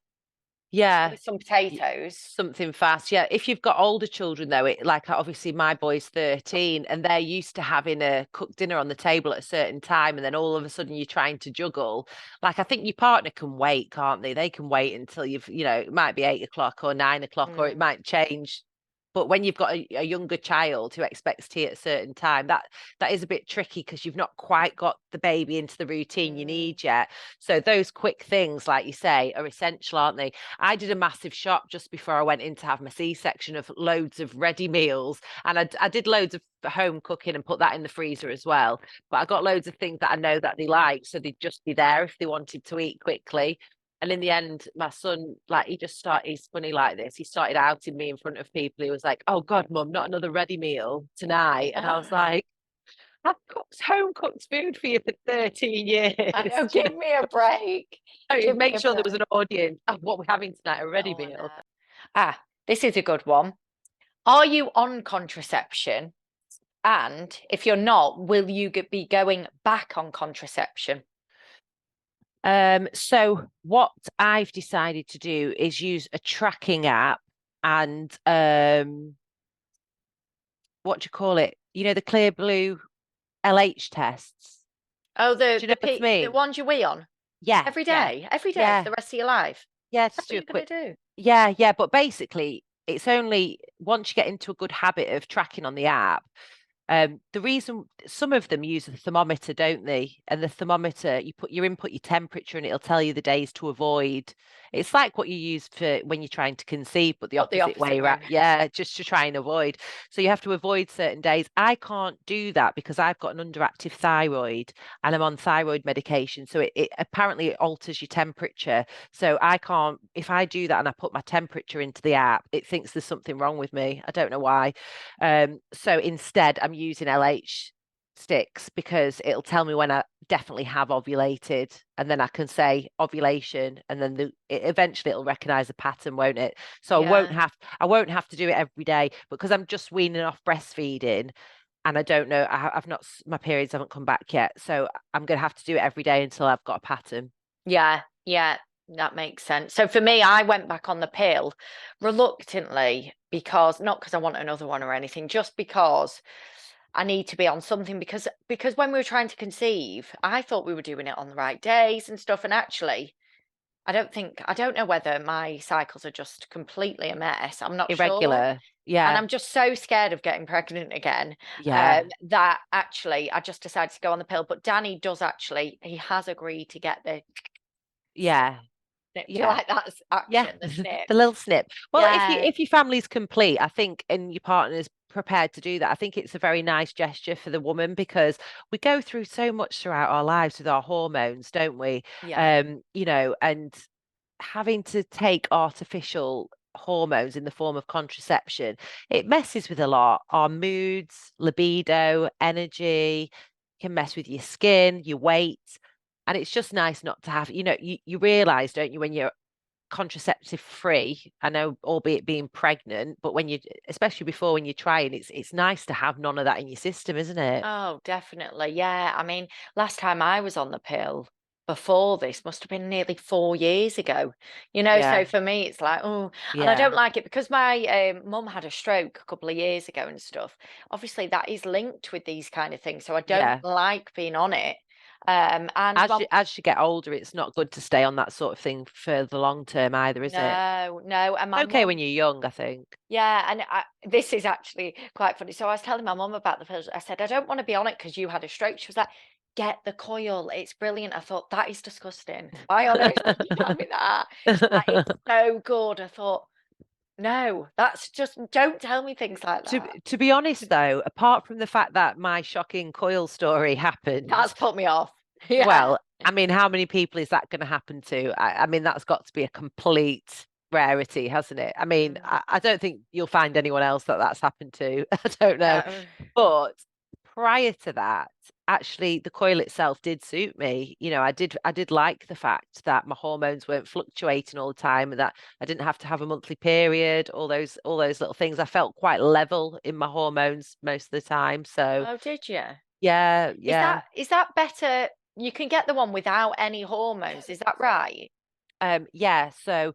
Yeah. with some Y- potatoes. Something fast. Yeah. If you've got older children though, it like obviously my boy's 13 and they're used to having a cooked dinner on the table at a certain time, and then all of a sudden you're trying to juggle. Like I think your partner can wait, can't they? They can wait until it might be 8 o'clock or 9 o'clock, or it Mm, might change. But when you've got a younger child who expects tea at a certain time, that is a bit tricky because you've not quite got the baby into the routine you mm. need yet. So those quick things, like you say, are essential, aren't they? I did a massive shop just before I went in to have my C-section of loads of ready meals. And I did loads of home cooking and put that in the freezer as well. But I got loads of things that I know that they like. So they'd just be there if they wanted to eat quickly. And in the end, my son, like, he's funny like this. He started outing me in front of people. He was like, "Oh God, mum, not another ready meal tonight." And I was like, I've cooked home cooked food for you for 13 I years. know, give me a break. Give me Make a sure there was break. an audience of what we're having tonight, a ready Oh, I meal. know. Ah, this is a good one. Are you on contraception? And if you're not, will you be going back on contraception? So what I've decided to do is use a tracking app and what do you call it? You know, the clear blue LH tests. Oh, Do you know what I the mean? ones you wee on Yeah, yeah, every day for yeah, the rest of your life. yeah. That's Just what do a you're gonna quick. do. Yeah, yeah. But basically, it's only once you get into a good habit of tracking on the app. The reason some of them use a thermometer, don't they? And the thermometer, you input your temperature and it'll tell you the days to avoid. It's like what you use for when you're trying to conceive, but the But the opposite opposite way around. way. Yeah, just to try and avoid. So you have to avoid certain days. I can't do that because I've got an underactive thyroid and I'm on thyroid medication. So it apparently it alters your temperature. So I can't, if I do that and I put my temperature into the app, it thinks there's something wrong with me. I don't know why. So instead, I'm using LH sticks because it'll tell me when I definitely have ovulated, and then I can say ovulation, and then eventually it'll recognize a pattern, won't it? So Yeah. I won't have to do it every day because I'm just weaning off breastfeeding, and I don't know, I've not my periods haven't come back yet, so I'm gonna have to do it every day until I've got a pattern. Yeah, yeah, that makes sense. So for me, I went back on the pill reluctantly because not because I want another one or anything, just because I need to be on something because when we were trying to conceive, I thought we were doing it on the right days and stuff, and actually, I don't know whether my cycles are just completely a mess. I'm not sure. Irregular, And yeah, I'm just so scared of getting pregnant again yeah, that actually I just decided to go on the pill. But Danny does actually, he has agreed to get the snip, yeah. snip. Do you Yeah, like that yeah, action, the snip? the little snip. Well, Yeah, if your family's complete, I think, and your partner's prepared to do that, I think it's a very nice gesture for the woman because we go through so much throughout our lives with our hormones, don't we? yeah, And having to take artificial hormones in the form of contraception, it messes with a lot. Our moods, libido, energy, can mess with your skin, your weight. And it's just nice not to have, you realize, don't you, when you're contraceptive free, I know, albeit being pregnant, but when you, especially before when you're trying, it's nice to have none of that in your system, isn't it? Oh, definitely. Yeah. I mean, last time I was on the pill before this must have been nearly 4 years ago. So Yeah, for me, it's like, oh, and I yeah, don't like it because my mum had a stroke a couple of years ago and stuff. Obviously, that is linked with these kind of things. So I don't yeah. like being on it. And As you get older, it's not good to stay on that sort of thing for the long term either, is it? no, no. And my Okay when mum, you're young, I think. yeah, and this is actually quite funny. So I was telling my mum about the pills. I said, I don't want to be on it because you had a stroke. She was like, get the coil. It's brilliant. I thought, that is disgusting. Why on earth would you tell me that? She's like, it's so good. I thought, no, that's just, don't tell me things like To that. to be honest though, apart from the fact that my shocking coil story happened, That's put me off. Yeah. well, I mean, how many people is that going to happen to? I mean, that's got to be a complete rarity, hasn't it? I mean, Mm, I don't think you'll find anyone else that that's happened to. I don't know. no. But prior to that, actually, the coil itself did suit me. I did like the fact that my hormones weren't fluctuating all the time, and that I didn't have to have a monthly period. All those little things. I felt quite level in my hormones most of the time. So Oh, did you? yeah, Is yeah. that better? You can get the one without any hormones. Is that right? Yeah, so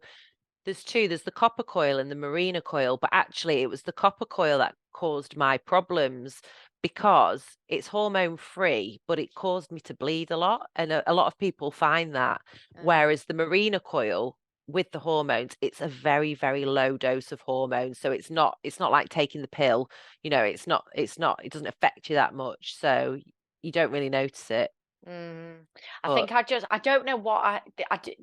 there's two. There's the copper coil and the marina coil, but actually it was the copper coil that caused my problems because it's hormone free, but it caused me to bleed a lot. And a lot of people find that. Uh, Whereas the marina coil with the hormones, it's a very, very low dose of hormones. So it's not like taking the pill, it doesn't affect you that much. So you don't really notice it. Mm, I But think I don't know what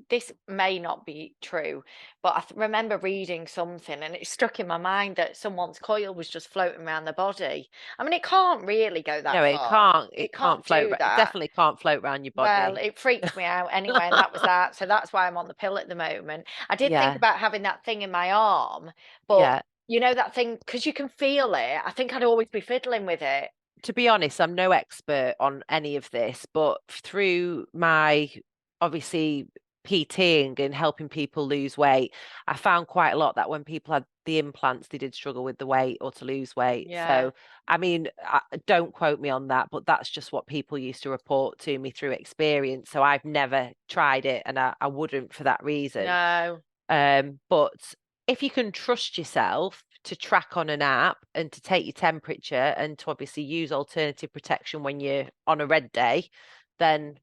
this may not be true, but remember reading something and it stuck in my mind that someone's coil was just floating around the body. I mean, it can't really go no, that it far. can't It it can't can't float, do it that. definitely can't float around your Well, body. it freaks me out anyway, and that was that. So that's why I'm on the pill at the moment. I did think Yeah, about having that thing in my arm, but yeah. that thing, because you can feel it, I think I'd always be fiddling with it. To be honest, I'm no expert on any of this, but through my obviously PTing and helping people lose weight, I found quite a lot that when people had the implants, they did struggle with the weight or to lose weight. Yeah. So, I mean, don't quote me on that, but that's just what people used to report to me through experience. So I've never tried it and I wouldn't for that reason. No. But if you can trust yourself to track on an app and to take your temperature and to obviously use alternative protection when you're on a red day, then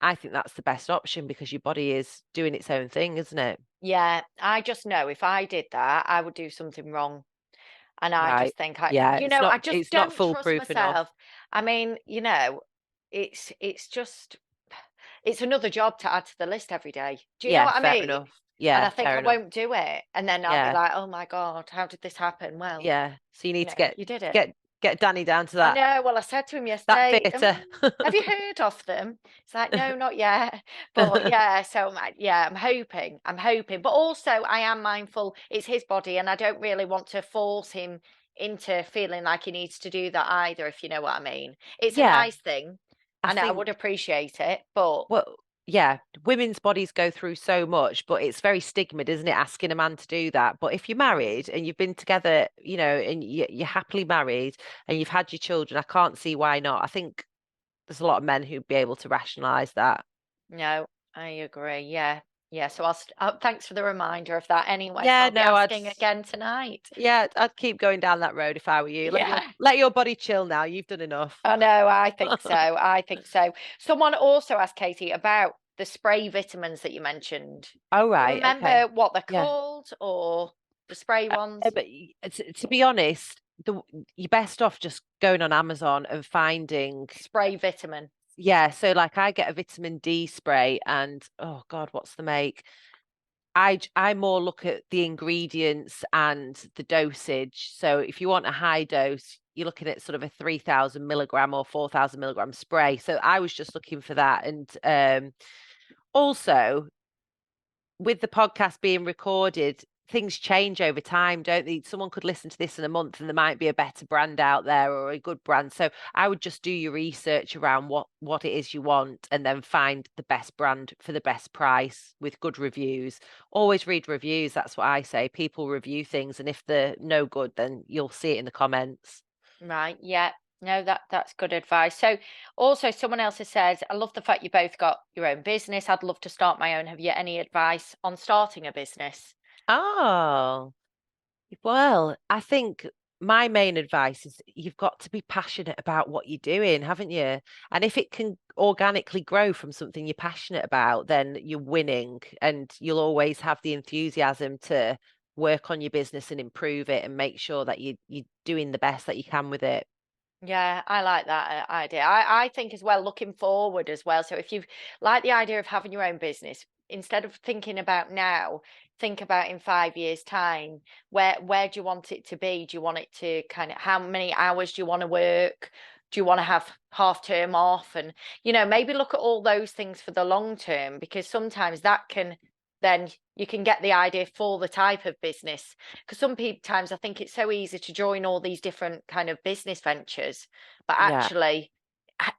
I think that's the best option because your body is doing its own thing, isn't it? Yeah, I just know if I did that, I would do something wrong. And I Right. just think Yeah, I just it's not don't trust foolproof enough. myself. I mean, it's just it's another job to add to the list every day. Do you know Yeah, what I fair mean? enough. And I Yeah, think fair I enough. won't do it. And then I'll be Yeah. like, oh my God, how did this happen? Well, Yeah. So you need to get you did it. get get Danny down to I that know. Well, I said to him that yesterday, theatre. have you heard of them? It's like, no, not yet. But yeah, so yeah, I'm hoping. I'm hoping. But also, I am mindful it's his body, and I don't really want to force him into feeling like he needs to do that either, if you know what I mean. It's a Yeah, nice thing. I I know I would think. appreciate it, but Well, yeah, women's bodies go through so much, but it's very stigma, isn't it, asking a man to do that? But if you're mm, married and you've been together, and you're happily married and you've had your children, I can't see why not. I think there's a lot of men who'd be able to rationalize that. no, I agree. Yeah. Yeah. So thanks for the reminder of that anyway. So Yeah, I'll be no, asking again tonight. I'd keep going down that road if I were you. Let your Yeah. let your body chill now. You've done enough. I know, I think so. I think so. Someone also asked Katie about the spray vitamins that you mentioned. Oh, Do you right, okay. remember what they're Yeah. called or the spray ones? But to be honest, you're best off just going on Amazon and finding. Spray vitamin. Yeah, so like I get a vitamin D spray and oh God, what's the make? I more look at the ingredients and the dosage. So if you want a high dose, you're looking at sort of a 3,000 milligram or 4,000 milligram spray. So I was just looking for that. And also with the podcast being recorded, things change over time, don't they? Someone could listen to this in a month and there might be a better brand out there or a good brand. So I would just do your research around what it is you want and then find the best brand for the best price with good reviews. Always read reviews. That's what I say. People review things, and if they're no good, then you'll see it in the comments. Right. Yeah. No, that's good advice. So also someone else has said, I love the fact you both got your own business. I'd love to start my own. Have you any advice on starting a business? Oh, well, I think my main advice is you've got to be passionate about what you're doing, haven't you? And if it can organically grow from something you're passionate about, then you're winning and you'll always have the enthusiasm to work on your business and improve it and make sure that you're doing the best that you can with it. Yeah, I like that idea. I think as well, looking forward as well. So if you like the idea of having your own business, instead of thinking about now, think about in 5 years' time. Where do you want it to be? Do you want it to kind of how many hours do you want to work? Do you want to have half term off? And maybe look at all those things for the long term, because sometimes that can then you can get the idea for the type of business. Because some people times I think it's so easy to join all these different kind of business ventures, but Yeah. actually,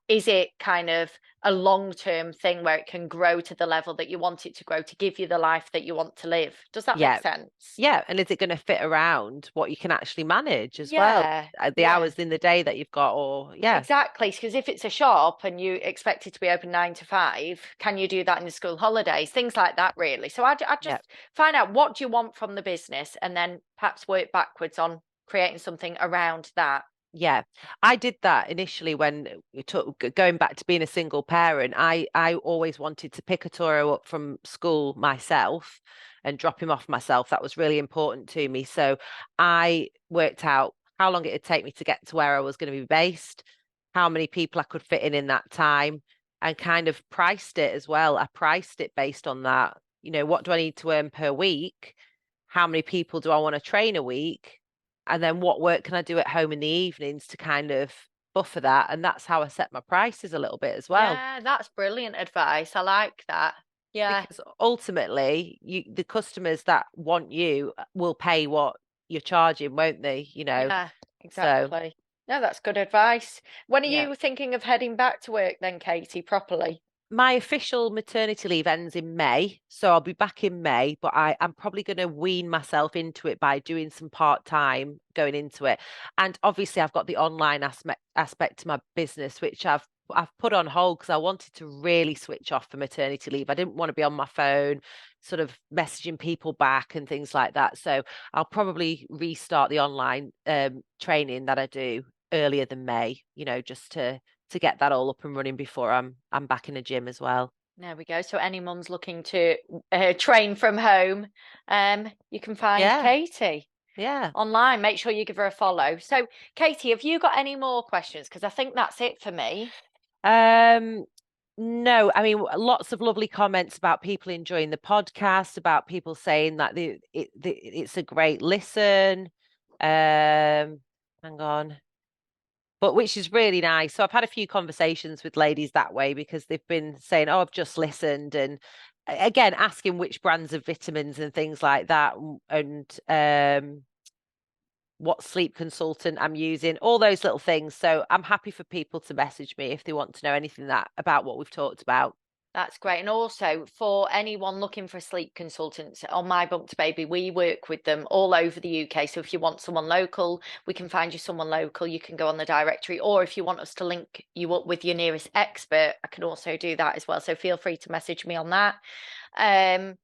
is it kind of a long-term thing where it can grow to the level that you want it to grow to give you the life that you want to live? Does that make Yeah. sense? Yeah. And is it going to fit around what you can actually manage as well? Yeah, The yeah. hours in the day that you've got, or yeah, Exactly, because if it's a shop and you expect it to be open 9 to 5, can you do that in the school holidays? Things like that, really. So I yeah. just find out what do you want from the business, and then perhaps work backwards on creating something around that. Yeah, I did that initially when we took going back to being a single parent. I always wanted to pick a Toro up from school myself and drop him off myself. That was really important to me. So I worked out how long it'd take me to get to where I was going to be based, how many people I could fit in that time, and kind of priced it as well. I priced it based on that. What do I need to earn per week? How many people do I want to train a week? And then what work can I do at home in the evenings to kind of buffer that? And that's how I set my prices a little bit as well. Yeah, that's brilliant advice. I like that. Yeah, Because ultimately, the customers that want you will pay what you're charging, won't they? yeah, So exactly. No, that's good advice. When are yeah. you thinking of heading back to work then, Katie, properly? My official maternity leave ends in May, so I'll be back in May, but I'm probably going to wean myself into it by doing some part-time going into it. And obviously I've got the online aspect to my business, which I've put on hold because I wanted to really switch off for maternity leave. I didn't want to be on my phone, sort of messaging people back and things like that. So I'll probably restart the online training that I do earlier than May, just to get that all up and running before I'm back in the gym as well. There we go. So any mum's looking to train from home, you can find Yeah, Katie yeah. online. Make sure you give her a follow. So, Katie, have you got any more questions? Because I think that's it for me. Um, no, I mean lots of lovely comments about people enjoying the podcast, about people saying that it's a great listen. Hang on. But which is really nice. So I've had a few conversations with ladies that way because they've been saying, "Oh, I've just listened," and again asking which brands of vitamins and things like that, and what sleep consultant I'm using, all those little things. So I'm happy for people to message me if they want to know anything that about what we've talked about. That's great. And also for anyone looking for a sleep consultant on My Bump to Baby, we work with them all over the UK. So if you want someone local, we can find you someone local. You can go on the directory. Or if you want us to link you up with your nearest expert, I can also do that as well. So feel free to message me on that. And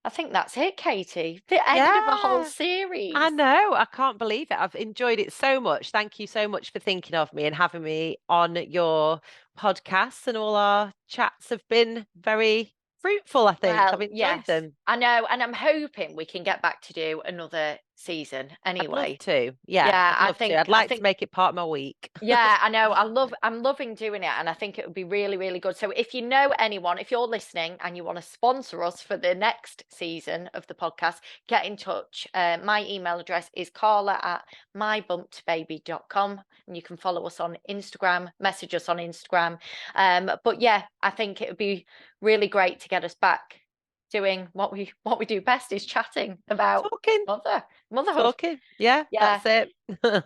I think that's it, Katie. The end of a whole Yeah, I series. know. I can't believe it. I've enjoyed it so much. Thank you so much for thinking of me and having me on your podcast. And all our chats have been very fruitful, I think. I've Well, enjoyed yes, them. I know. And I'm hoping we can get back to do another season I'd love anyway. to. Yeah, Yeah, I'd love to. I'd I like to think make it part of my week. yeah, I know. I'm loving doing it, and I think it would be really, really good. So if you know anyone, if you're listening and you want to sponsor us for the next season of the podcast, get in touch. My email address is carla@mybumpedbaby.com, and you can follow us on Instagram, message us on Instagram. But yeah, I think it would be really great to get us back doing what we do best, is chatting about Talking. motherhood. Yeah, Yeah. that's it.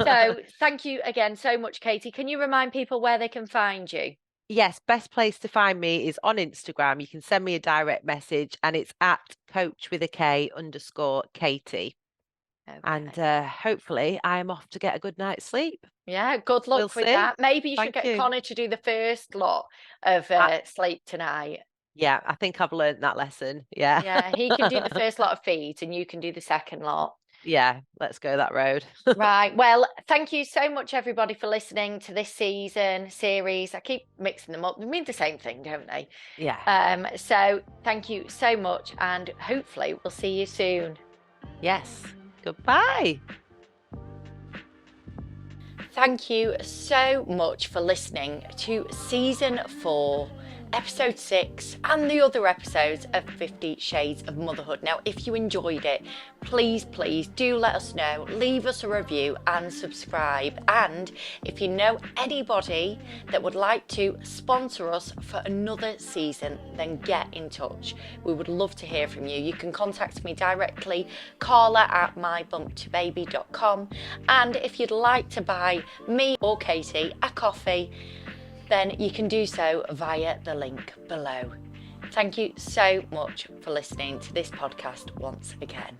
So thank you again so much, Katie. Can you remind people where they can find you? Yes, best place to find me is on Instagram. You can send me a direct message and it's at coach with a K _ Katie. And Okay. hopefully I am off to get a good night's sleep. Yeah, good We'll luck with see. that. Maybe you should Thank get you. Connor to do the first lot of I, sleep tonight. yeah, I think I've learned that lesson. Yeah. Yeah, he can do the first lot of feeds and you can do the second lot. Yeah, let's go that road. Right. Well, thank you so much, everybody, for listening to this series. I keep mixing them up. They mean the same thing, don't they? Yeah. So thank you so much, and hopefully we'll see you soon. Yes. Goodbye. Thank you so much for listening to season 4, episode 6, and the other episodes of 50 Shades of Motherhood. Now, if you enjoyed it, please do let us know. Leave us a review and subscribe. And if you know anybody that would like to sponsor us for another season, then get in touch. We would love to hear from you. You can contact me directly, carla@mybumptobaby.com. And if you'd like to buy me or Katie a coffee, then you can do so via the link below. Thank you so much for listening to this podcast once again.